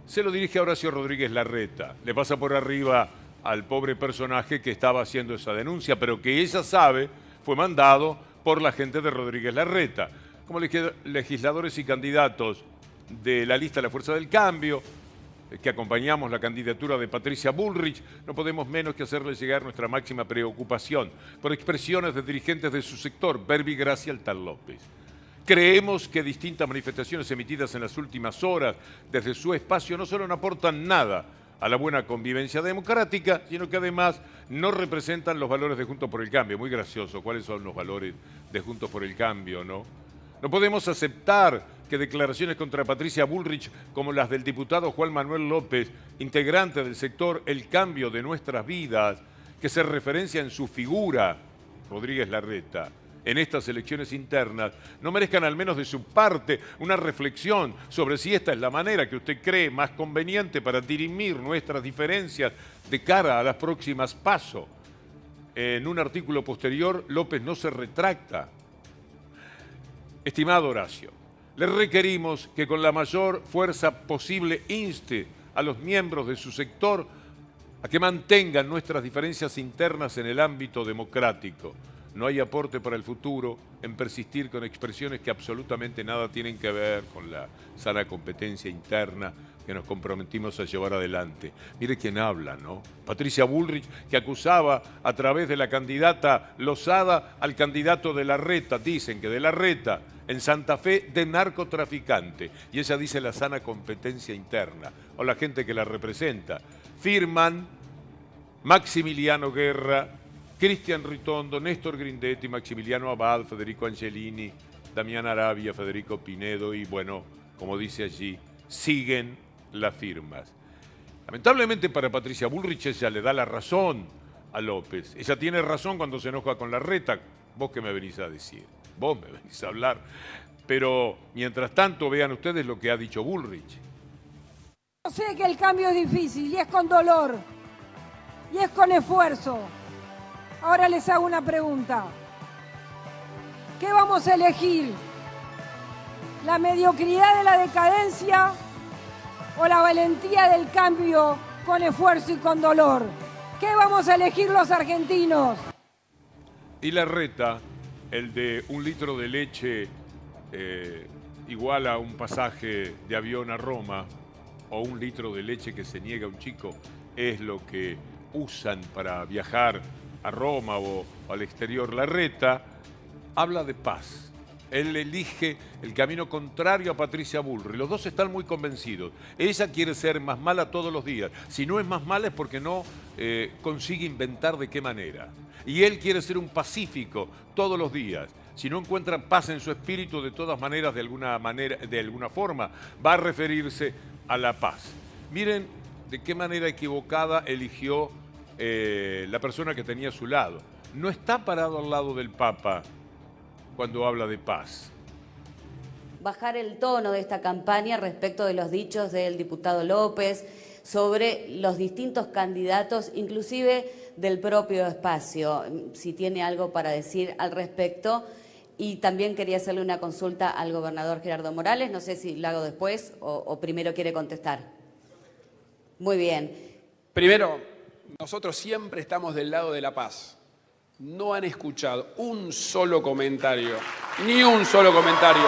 se lo dirige a Horacio Rodríguez Larreta. Le pasa por arriba al pobre personaje que estaba haciendo esa denuncia, pero que ella sabe fue mandado por la gente de Rodríguez Larreta. Como legisladores y candidatos de la lista de la Fuerza del Cambio, que acompañamos la candidatura de Patricia Bullrich, no podemos menos que hacerle llegar nuestra máxima preocupación por expresiones de dirigentes de su sector, Berbi Gracia Altal López. Creemos que distintas manifestaciones emitidas en las últimas horas desde su espacio no solo no aportan nada a la buena convivencia democrática, sino que además no representan los valores de Juntos por el Cambio. Muy gracioso, ¿cuáles son los valores de Juntos por el Cambio, no? No podemos aceptar que declaraciones contra Patricia Bullrich, como las del diputado Juan Manuel López, integrante del sector El Cambio de Nuestras Vidas, que se referencia en su figura, Rodríguez Larreta, en estas elecciones internas, no merezcan al menos de su parte una reflexión sobre si esta es la manera que usted cree más conveniente para dirimir nuestras diferencias de cara a las próximas PASO. En un artículo posterior, López no se retracta. Estimado Horacio, le requerimos que con la mayor fuerza posible inste a los miembros de su sector a que mantengan nuestras diferencias internas en el ámbito democrático. No hay aporte para el futuro en persistir con expresiones que absolutamente nada tienen que ver con la sana competencia interna que nos comprometimos a llevar adelante. Mire quién habla, ¿no? Patricia Bullrich, que acusaba a través de la candidata Lozada al candidato de Larreta. Dicen que de Larreta, en Santa Fe, de narcotraficante. Y ella dice la sana competencia interna. O la gente que la representa. Firman Maximiliano Guerra, Cristian Ritondo, Néstor Grindetti, Maximiliano Abad, Federico Angelini, Damián Arabia, Federico Pinedo y, bueno, como dice allí, siguen las firmas. Lamentablemente para Patricia Bullrich ella le da la razón a López. Ella tiene razón cuando se enoja con Larreta. ¿Vos qué me venís a decir? Vos me venís a hablar. Pero, mientras tanto, vean ustedes lo que ha dicho Bullrich. Yo sé que el cambio es difícil y es con dolor y es con esfuerzo. Ahora les hago una pregunta. ¿Qué vamos a elegir? ¿La mediocridad de la decadencia o la valentía del cambio con esfuerzo y con dolor? ¿Qué vamos a elegir los argentinos? Y Larreta, el de 1 litro de leche igual a un pasaje de avión a Roma, o 1 litro de leche que se niega a un chico, es lo que usan para viajar a Roma o al exterior. Larreta habla de paz. Él elige el camino contrario a Patricia Bullrich. Los dos están muy convencidos. Ella quiere ser más mala todos los días. Si no es más mala es porque no consigue inventar de qué manera. Y él quiere ser un pacífico todos los días. Si no encuentra paz en su espíritu, de todas maneras, de alguna forma, va a referirse a la paz. Miren de qué manera equivocada eligió la persona que tenía a su lado. No está parado al lado del Papa cuando habla de paz. Bajar el tono de esta campaña respecto de los dichos del diputado López sobre los distintos candidatos, inclusive del propio espacio, si tiene algo para decir al respecto. Y también quería hacerle una consulta al gobernador Gerardo Morales, no sé si la hago después o primero quiere contestar. Muy bien. Primero, nosotros siempre estamos del lado de la paz. No han escuchado un solo comentario, ni un solo comentario.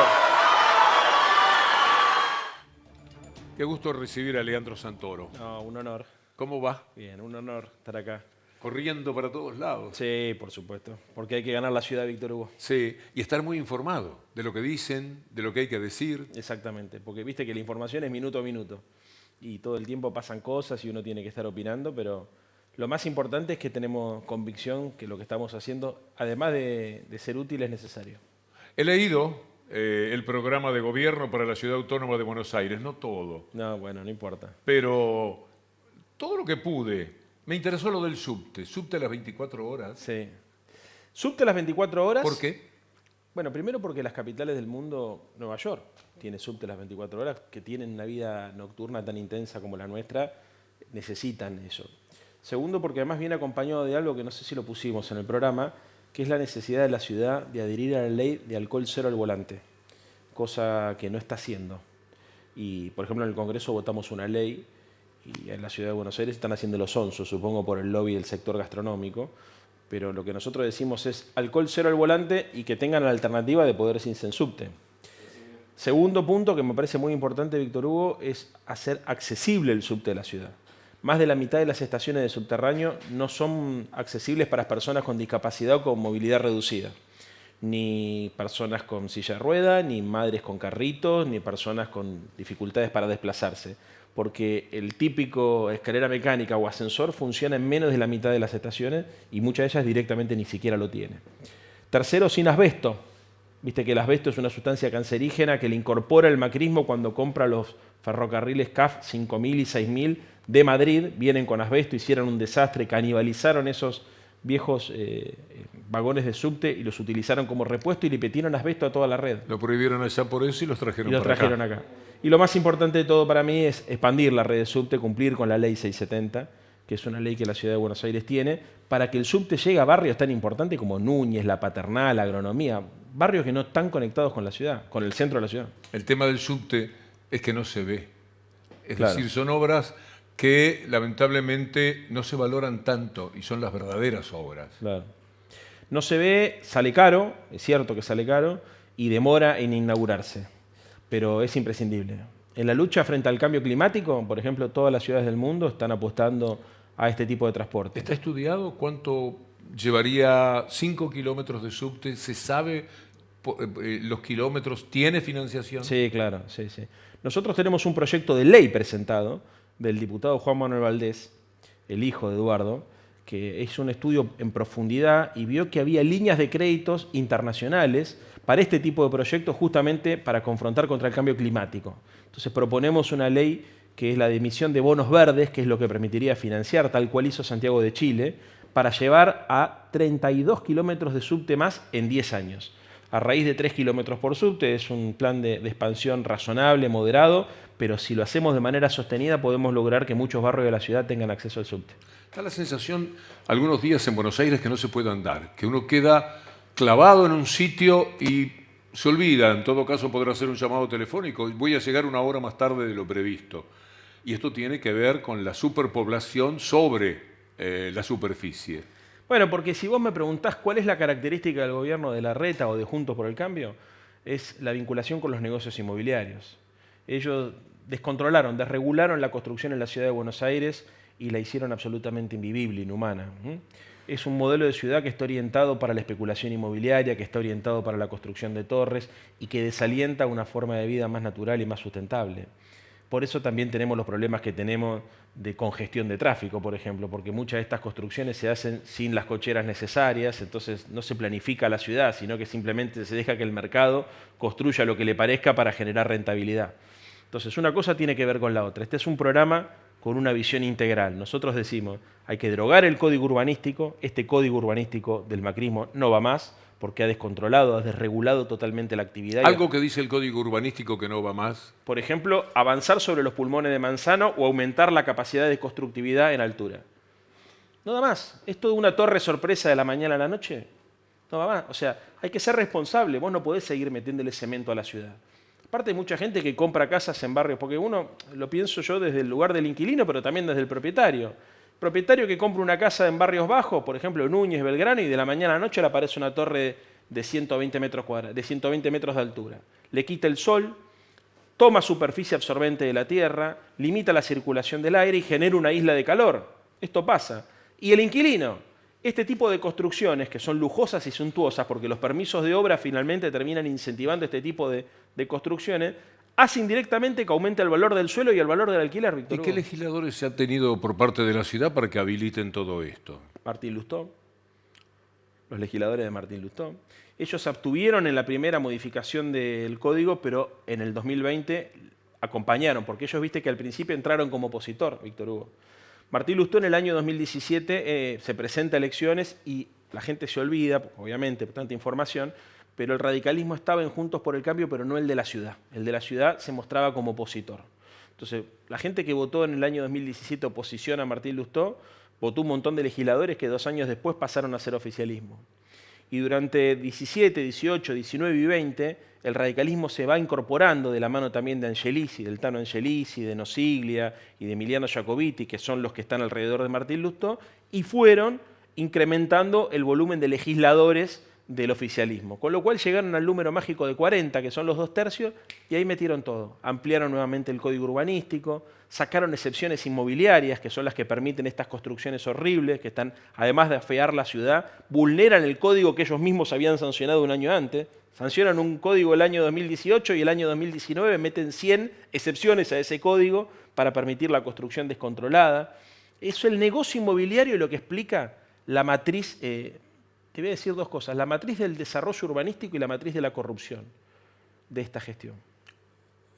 Qué gusto recibir a Leandro Santoro. No, un honor. ¿Cómo va? Bien, un honor estar acá. Corriendo para todos lados. Sí, por supuesto, porque hay que ganar la ciudad, Víctor Hugo. Sí, y estar muy informado de lo que dicen, de lo que hay que decir. Exactamente, porque viste que la información es minuto a minuto y todo el tiempo pasan cosas y uno tiene que estar opinando, pero lo más importante es que tenemos convicción que lo que estamos haciendo, además de ser útil, es necesario. He leído el programa de gobierno para la Ciudad Autónoma de Buenos Aires, no todo. No, bueno, no importa. Pero todo lo que pude. Me interesó lo del subte. ¿Subte a las 24 horas? Sí. ¿Subte a las 24 horas? ¿Por qué? Bueno, primero porque las capitales del mundo, Nueva York, tiene subte a las 24 horas, que tienen una vida nocturna tan intensa como la nuestra, necesitan eso. Segundo, porque además viene acompañado de algo que no sé si lo pusimos en el programa, que es la necesidad de la ciudad de adherir a la ley de alcohol cero al volante, cosa que no está haciendo. Y, por ejemplo, en el Congreso votamos una ley y en la Ciudad de Buenos Aires están haciendo los onzos, supongo por el lobby del sector gastronómico, pero lo que nosotros decimos es alcohol cero al volante y que tengan la alternativa de poder irse en subte. Segundo punto que me parece muy importante, Víctor Hugo, es hacer accesible el subte de la ciudad. Más de la mitad de las estaciones de subterráneo no son accesibles para personas con discapacidad o con movilidad reducida. Ni personas con silla de rueda, ni madres con carritos, ni personas con dificultades para desplazarse. Porque el típico escalera mecánica o ascensor funciona en menos de la mitad de las estaciones y muchas de ellas directamente ni siquiera lo tienen. Tercero, sin asbesto. Viste que el asbesto es una sustancia cancerígena que le incorpora el macrismo cuando compra los ferrocarriles CAF 5.000 y 6.000 de Madrid. Vienen con asbesto, hicieron un desastre, canibalizaron esos viejos vagones de subte y los utilizaron como repuesto y le metieron asbesto a toda la red. Lo prohibieron allá por eso y los trajeron, acá. Y lo más importante de todo para mí es expandir la red de subte, cumplir con la ley 670, que es una ley que la Ciudad de Buenos Aires tiene, para que el subte llegue a barrios tan importantes como Núñez, La Paternal, Agronomía, barrios que no están conectados con la ciudad, con el centro de la ciudad. El tema del subte es que no se ve. Es Claro. decir, son obras que lamentablemente no se valoran tanto y son las verdaderas obras. Claro. No se ve, sale caro, es cierto que sale caro, y demora en inaugurarse, pero es imprescindible. En la lucha frente al cambio climático, por ejemplo, todas las ciudades del mundo están apostando a este tipo de transporte. ¿Está estudiado cuánto llevaría 5 kilómetros de subte? ¿Se sabe los kilómetros? ¿Tiene financiación? Sí, claro, sí, sí. Nosotros tenemos un proyecto de ley presentado del diputado Juan Manuel Valdés, el hijo de Eduardo, que hizo un estudio en profundidad y vio que había líneas de créditos internacionales para este tipo de proyectos justamente para confrontar contra el cambio climático. Entonces proponemos una ley que es la de emisión de bonos verdes, que es lo que permitiría financiar, tal cual hizo Santiago de Chile, para llevar a 32 kilómetros de subte más en 10 años. A raíz de 3 kilómetros por subte es un plan de expansión razonable, moderado, pero si lo hacemos de manera sostenida podemos lograr que muchos barrios de la ciudad tengan acceso al subte. Da la sensación algunos días en Buenos Aires que no se puede andar, que uno queda clavado en un sitio y se olvida. En todo caso podrá hacer un llamado telefónico. Voy a llegar una hora más tarde de lo previsto. Y esto tiene que ver con la superpoblación sobre la superficie. Bueno, porque si vos me preguntás cuál es la característica del gobierno de Larreta o de Juntos por el Cambio, es la vinculación con los negocios inmobiliarios. Ellos descontrolaron, desregularon la construcción en la ciudad de Buenos Aires y la hicieron absolutamente invivible, inhumana. Es un modelo de ciudad que está orientado para la especulación inmobiliaria, que está orientado para la construcción de torres y que desalienta una forma de vida más natural y más sustentable. Por eso también tenemos los problemas que tenemos de congestión de tráfico, por ejemplo, porque muchas de estas construcciones se hacen sin las cocheras necesarias, entonces no se planifica la ciudad, sino que simplemente se deja que el mercado construya lo que le parezca para generar rentabilidad. Entonces, una cosa tiene que ver con la otra. Este es un programa con una visión integral. Nosotros decimos, hay que derogar el código urbanístico, este código urbanístico del macrismo no va más, porque ha descontrolado, ha desregulado totalmente la actividad. Algo que dice el código urbanístico que no va más. Por ejemplo, avanzar sobre los pulmones de Manzano o aumentar la capacidad de constructividad en altura. No da más. ¿Es toda una torre sorpresa de la mañana a la noche? No va más. O sea, hay que ser responsable. Vos no podés seguir metiéndole cemento a la ciudad. Aparte hay mucha gente que compra casas en barrios, porque uno, lo pienso yo desde el lugar del inquilino, pero también desde el propietario. Propietario que compra una casa en barrios bajos, por ejemplo Núñez, Belgrano, y de la mañana a la noche le aparece una torre de 120 metros cuadrados, de 120 metros de altura. Le quita el sol, toma superficie absorbente de la tierra, limita la circulación del aire y genera una isla de calor. Esto pasa. Y el inquilino, este tipo de construcciones que son lujosas y suntuosas, porque los permisos de obra finalmente terminan incentivando este tipo de construcciones, hace indirectamente que aumente el valor del suelo y el valor del alquiler, Víctor ¿Y Hugo. qué legisladores se han tenido por parte de la ciudad para que habiliten todo esto? Martín Lustó, los legisladores de Martín Lustó. Ellos abstuvieron en la primera modificación del código, pero en el 2020 acompañaron, porque ellos, viste que al principio entraron como opositor, Víctor Hugo. Martín Lustó en el año 2017 se presenta a elecciones y la gente se olvida, obviamente, por tanta información, pero el radicalismo estaba en Juntos por el Cambio, pero no el de la ciudad. El de la ciudad se mostraba como opositor. Entonces, la gente que votó en el año 2017 oposición a Martín Lustó, votó un montón de legisladores que 2 años después pasaron a ser oficialismo. Y durante 17, 18, 19 y 20, el radicalismo se va incorporando de la mano también de Angelici, del Tano Angelici, de Nosiglia y de Emiliano Jacobiti, que son los que están alrededor de Martín Lustó, y fueron incrementando el volumen de legisladores del oficialismo. Con lo cual llegaron al número mágico de 40, que son los 2/3, y ahí metieron todo. Ampliaron nuevamente el código urbanístico, sacaron excepciones inmobiliarias, que son las que permiten estas construcciones horribles, que están, además de afear la ciudad, vulneran el código que ellos mismos habían sancionado un año antes. Sancionan un código el año 2018 y el año 2019 meten 100 excepciones a ese código para permitir la construcción descontrolada. Eso, el negocio inmobiliario, lo que explica la matriz, te voy a decir dos cosas, la matriz del desarrollo urbanístico y la matriz de la corrupción de esta gestión.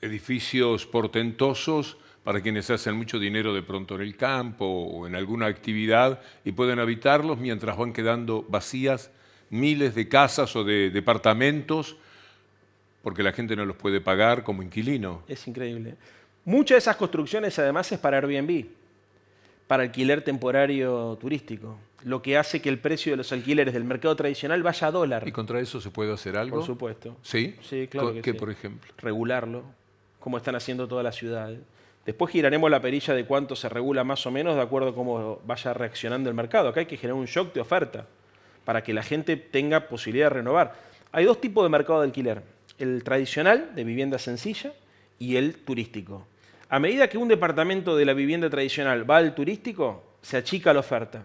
Edificios portentosos para quienes hacen mucho dinero de pronto en el campo o en alguna actividad y pueden habitarlos mientras van quedando vacías miles de casas o de departamentos porque la gente no los puede pagar como inquilino. Es increíble. Muchas de esas construcciones además es para Airbnb, para alquiler temporario turístico, lo que hace que el precio de los alquileres del mercado tradicional vaya a dólar. ¿Y contra eso se puede hacer algo? Por supuesto. ¿Sí? Sí, claro que ¿Qué, sí. por ejemplo? Regularlo, como están haciendo todas las ciudades. Después giraremos la perilla de cuánto se regula más o menos de acuerdo a cómo vaya reaccionando el mercado. Acá hay que generar un shock de oferta para que la gente tenga posibilidad de renovar. Hay dos tipos de mercado de alquiler. El tradicional, de vivienda sencilla, y el turístico. A medida que un departamento de la vivienda tradicional va al turístico, se achica la oferta.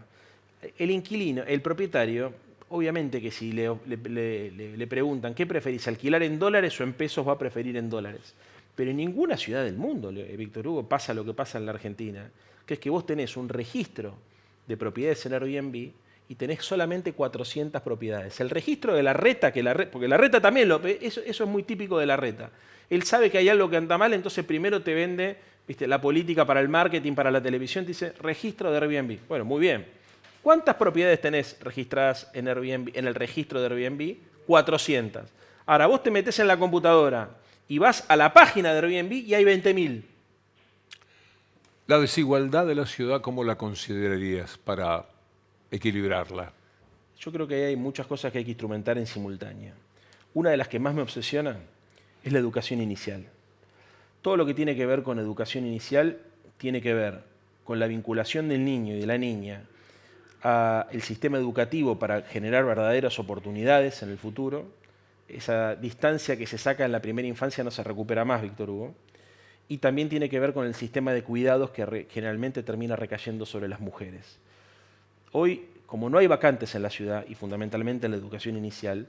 El inquilino, el propietario, obviamente que si le preguntan ¿qué preferís, alquilar en dólares o en pesos? Va a preferir en dólares. Pero en ninguna ciudad del mundo, Víctor Hugo, pasa lo que pasa en la Argentina, que es que vos tenés un registro de propiedades en Airbnb y tenés solamente 400 propiedades. El registro de la reta, porque la reta también, eso es muy típico de la reta. Él sabe que hay algo que anda mal, entonces primero te vende, ¿viste?, la política para el marketing, para la televisión, te dice registro de Airbnb. Bueno, muy bien. ¿Cuántas propiedades tenés registradas en Airbnb, en el registro de Airbnb? 400. Ahora, vos te metés en la computadora y vas a la página de Airbnb y hay 20.000. La desigualdad de la ciudad, ¿cómo la considerarías para equilibrarla? Yo creo que hay muchas cosas que hay que instrumentar en simultánea. Una de las que más me obsesiona es la educación inicial. Todo lo que tiene que ver con educación inicial tiene que ver con la vinculación del niño y de la niña al sistema educativo para generar verdaderas oportunidades en el futuro. Esa distancia que se saca en la primera infancia no se recupera más, Víctor Hugo. Y también tiene que ver con el sistema de cuidados que generalmente termina recayendo sobre las mujeres. Hoy, como no hay vacantes en la ciudad y fundamentalmente en la educación inicial,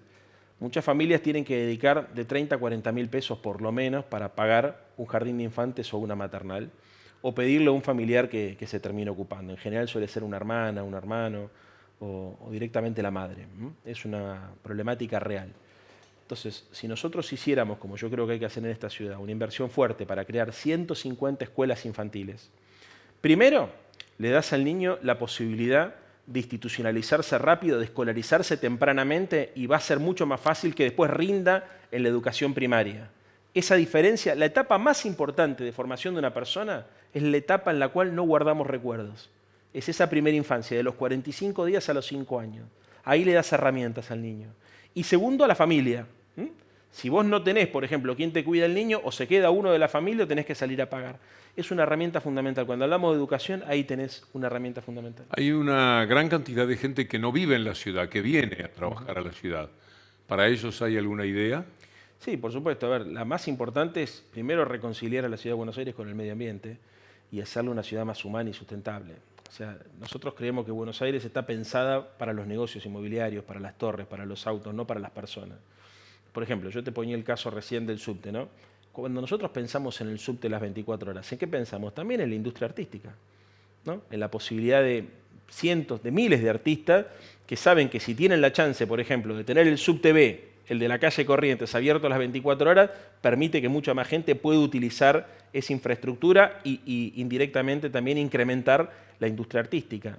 muchas familias tienen que dedicar de 30 a 40 mil pesos por lo menos para pagar un jardín de infantes o una maternal, o pedirle a un familiar que se termine ocupando. En general suele ser una hermana, un hermano o directamente la madre. Es una problemática real. Entonces, si nosotros hiciéramos, como yo creo que hay que hacer en esta ciudad, una inversión fuerte para crear 150 escuelas infantiles, primero le das al niño la posibilidad de institucionalizarse rápido, de escolarizarse tempranamente y va a ser mucho más fácil que después rinda en la educación primaria. Esa diferencia, la etapa más importante de formación de una persona es la etapa en la cual no guardamos recuerdos. Es esa primera infancia, de los 45 días a los 5 años. Ahí le das herramientas al niño. Y segundo, a la familia. Si vos no tenés, por ejemplo, quién te cuida el niño o se queda uno de la familia, tenés que salir a pagar. Es una herramienta fundamental. Cuando hablamos de educación, ahí tenés una herramienta fundamental. Hay una gran cantidad de gente que no vive en la ciudad, que viene a trabajar a la ciudad. ¿Para ellos hay alguna idea? Sí, por supuesto. A ver, la más importante es primero reconciliar a la ciudad de Buenos Aires con el medio ambiente y hacerla una ciudad más humana y sustentable. O sea, nosotros creemos que Buenos Aires está pensada para los negocios inmobiliarios, para las torres, para los autos, no para las personas. Por ejemplo, yo te ponía el caso recién del subte, ¿no? Cuando nosotros pensamos en el subte las 24 horas, ¿en qué pensamos? También en la industria artística, ¿no? En la posibilidad de cientos, de miles de artistas que saben que si tienen la chance, por ejemplo, de tener el subte B, el de la calle Corrientes, abierto las 24 horas, permite que mucha más gente pueda utilizar esa infraestructura y indirectamente también incrementar la industria artística.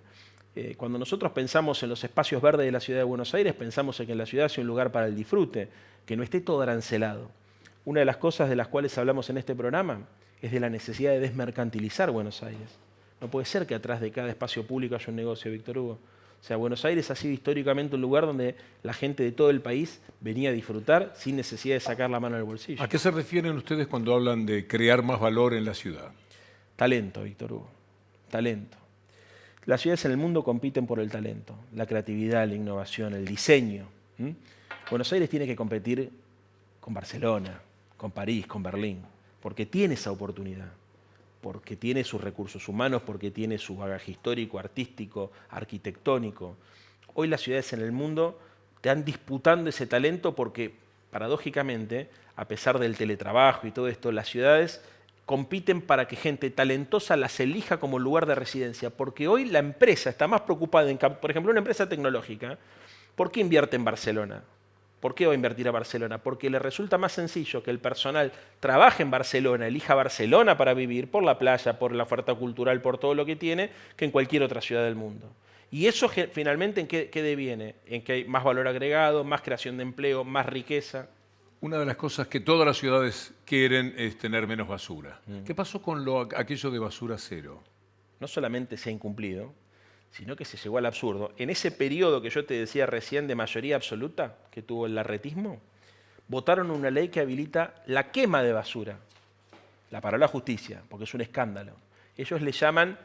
Cuando nosotros pensamos en los espacios verdes de la ciudad de Buenos Aires, pensamos en que la ciudad sea un lugar para el disfrute, que no esté todo arancelado. Una de las cosas de las cuales hablamos en este programa es de la necesidad de desmercantilizar Buenos Aires. No puede ser que atrás de cada espacio público haya un negocio, Víctor Hugo. O O sea, Buenos Aires ha sido históricamente un lugar donde la gente de todo el país venía a disfrutar sin necesidad de sacar la mano del bolsillo. ¿A qué se refieren ustedes cuando hablan de crear más valor en la ciudad? Talento, Víctor Hugo. Talento. Las ciudades en el mundo compiten por el talento, la creatividad, la innovación, el diseño. Buenos Aires tiene que competir con Barcelona, con París, con Berlín, porque tiene esa oportunidad, porque tiene sus recursos humanos, porque tiene su bagaje histórico, artístico, arquitectónico. Hoy las ciudades en el mundo están disputando ese talento porque, paradójicamente, a pesar del teletrabajo y todo esto, las ciudades compiten para que gente talentosa las elija como lugar de residencia, porque hoy la empresa está más preocupada en, por ejemplo, una empresa tecnológica, ¿por qué invierte en Barcelona? ¿Por qué va a invertir a Barcelona? Porque le resulta más sencillo que el personal trabaje en Barcelona, elija Barcelona para vivir, por la playa, por la oferta cultural, por todo lo que tiene, que en cualquier otra ciudad del mundo. Y eso finalmente ¿en qué deviene? En que hay más valor agregado, más creación de empleo, más riqueza. Una de las cosas que todas las ciudades quieren es tener menos basura. ¿Qué pasó con aquello de basura cero? No solamente se ha incumplido, sino que se llegó al absurdo. En ese periodo que yo te decía recién de mayoría absoluta que tuvo el larretismo, votaron una ley que habilita la quema de basura. La paró la justicia, porque es un escándalo. Ellos le llaman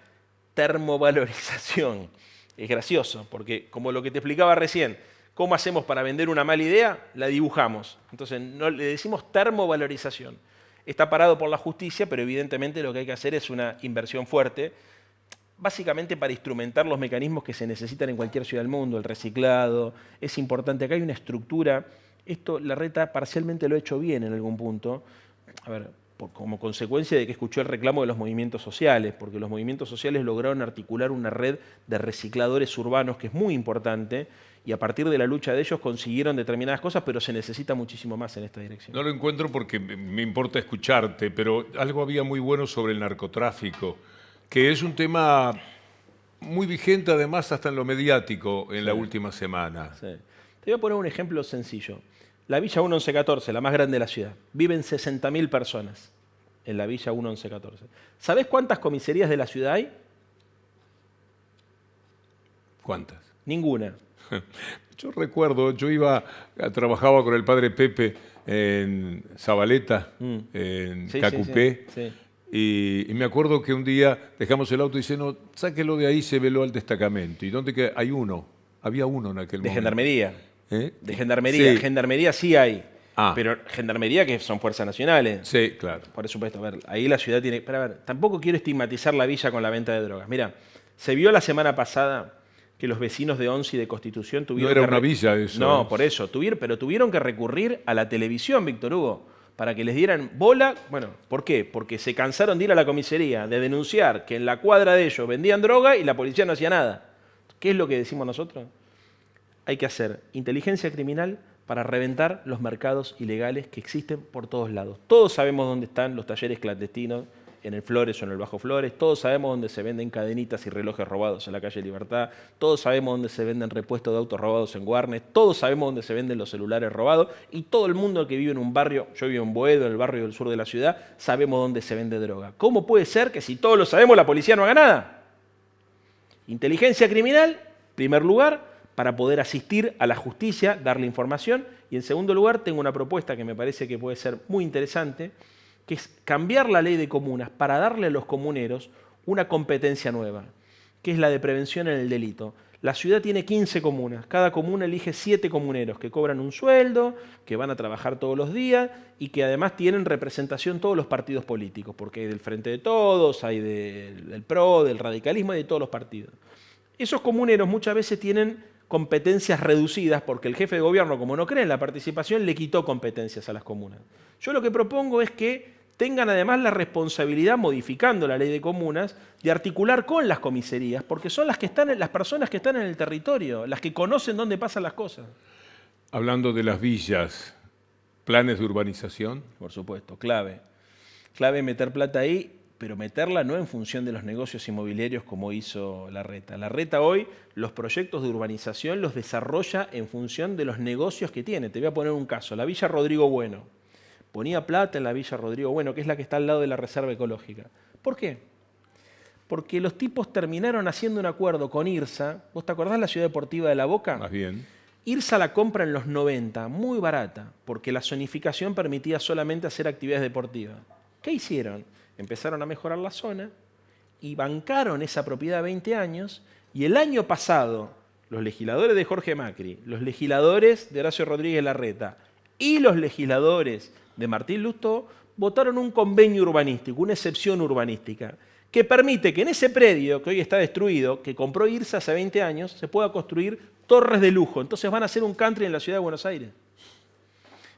termovalorización. Es gracioso, porque como lo que te explicaba recién, ¿cómo hacemos para vender una mala idea? La dibujamos. Entonces no, le decimos termovalorización. Está parado por la justicia, pero evidentemente lo que hay que hacer es una inversión fuerte, básicamente para instrumentar los mecanismos que se necesitan en cualquier ciudad del mundo, el reciclado. Es importante, acá hay una estructura. Esto Larreta parcialmente lo ha hecho bien en algún punto. A ver, como consecuencia de que escuchó el reclamo de los movimientos sociales, porque los movimientos sociales lograron articular una red de recicladores urbanos que es muy importante, y a partir de la lucha de ellos consiguieron determinadas cosas, pero se necesita muchísimo más en esta dirección. No lo encuentro porque me importa escucharte, pero algo había muy bueno sobre el narcotráfico, que es un tema muy vigente además hasta en lo mediático en la última semana. Sí. Te voy a poner un ejemplo sencillo. La Villa 1114, la más grande de la ciudad, viven 60.000 personas en la Villa 1114. ¿Sabés cuántas comisarías de la ciudad hay? ¿Cuántas? Ninguna. Yo recuerdo, trabajaba con el padre Pepe en Zabaleta, en Cacupé, sí. Y me acuerdo que un día dejamos el auto y dice, no, sáquelo de ahí, se veló al destacamento. ¿Y dónde queda? Hay uno, había uno en aquel momento. De Gendarmería. ¿Eh? De Gendarmería. Sí. Gendarmería sí hay. Pero Gendarmería que son fuerzas nacionales. Sí, claro. Por supuesto, a ver, ahí la ciudad tiene... Pero a ver, tampoco quiero estigmatizar la villa con la venta de drogas. Mira, se vio la semana pasada que los vecinos de Once y de Constitución tuvieron No era una villa eso. No, por eso. Pero tuvieron que recurrir a la televisión, Víctor Hugo, para que les dieran bola. Bueno, ¿por qué? Porque se cansaron de ir a la comisaría, de denunciar que en la cuadra de ellos vendían droga y la policía no hacía nada. ¿Qué es lo que decimos nosotros? Hay que hacer inteligencia criminal para reventar los mercados ilegales que existen por todos lados. Todos sabemos dónde están los talleres clandestinos, en el Flores o en el Bajo Flores. Todos sabemos dónde se venden cadenitas y relojes robados en la calle Libertad. Todos sabemos dónde se venden repuestos de autos robados en Guarnes. Todos sabemos dónde se venden los celulares robados. Y todo el mundo que vive en un barrio, yo vivo en Boedo, en el barrio del sur de la ciudad, sabemos dónde se vende droga. ¿Cómo puede ser que si todos lo sabemos la policía no haga nada? Inteligencia criminal, primer lugar, para poder asistir a la justicia, darle información. Y en segundo lugar, tengo una propuesta que me parece que puede ser muy interesante, que es cambiar la ley de comunas para darle a los comuneros una competencia nueva, que es la de prevención en el delito. La ciudad tiene 15 comunas, cada comuna elige 7 comuneros que cobran un sueldo, que van a trabajar todos los días y que además tienen representación todos los partidos políticos, porque hay del Frente de Todos, hay del PRO, del radicalismo y de todos los partidos. Esos comuneros muchas veces tienen competencias reducidas porque el jefe de gobierno, como no cree en la participación, le quitó competencias a las comunas. Yo lo que propongo es que tengan además la responsabilidad, modificando la ley de comunas, de articular con las comisarías, porque son las personas que están en el territorio, las que conocen dónde pasan las cosas. Hablando de las villas, ¿planes de urbanización? Por supuesto, clave. Clave meter plata ahí, pero meterla no en función de los negocios inmobiliarios como hizo Larreta. Larreta hoy los proyectos de urbanización los desarrolla en función de los negocios que tiene. Te voy a poner un caso, la Villa Rodrigo Bueno. Ponía plata en la Villa Rodrigo Bueno, que es la que está al lado de la Reserva Ecológica. ¿Por qué? porque los tipos terminaron haciendo un acuerdo con IRSA. ¿Vos te acordás la Ciudad Deportiva de La Boca? Más bien. IRSA la compra en los 90, muy barata, porque la zonificación permitía solamente hacer actividades deportivas. ¿Qué hicieron? Empezaron a mejorar la zona y bancaron esa propiedad 20 años, y el año pasado los legisladores de Jorge Macri, los legisladores de Horacio Rodríguez Larreta y los legisladores de Martín Lustó votaron un convenio urbanístico, una excepción urbanística, que permite que en ese predio que hoy está destruido, que compró IRSA hace 20 años, se pueda construir torres de lujo. Entonces van a hacer un country en la ciudad de Buenos Aires.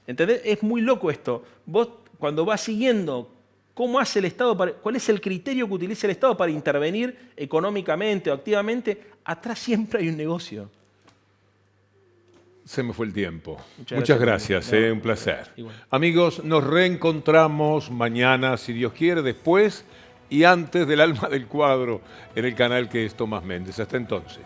¿Entendés? Es muy loco esto. Vos, cuando vas siguiendo cómo hace el Estado, cuál es el criterio que utiliza el Estado para intervenir económicamente o activamente, atrás siempre hay un negocio. Se me fue el tiempo. Muchas gracias, un placer. Igual. Amigos, nos reencontramos mañana, si Dios quiere, después y antes del Alma del Cuadro, en el canal que es Tomás Méndez. Hasta entonces.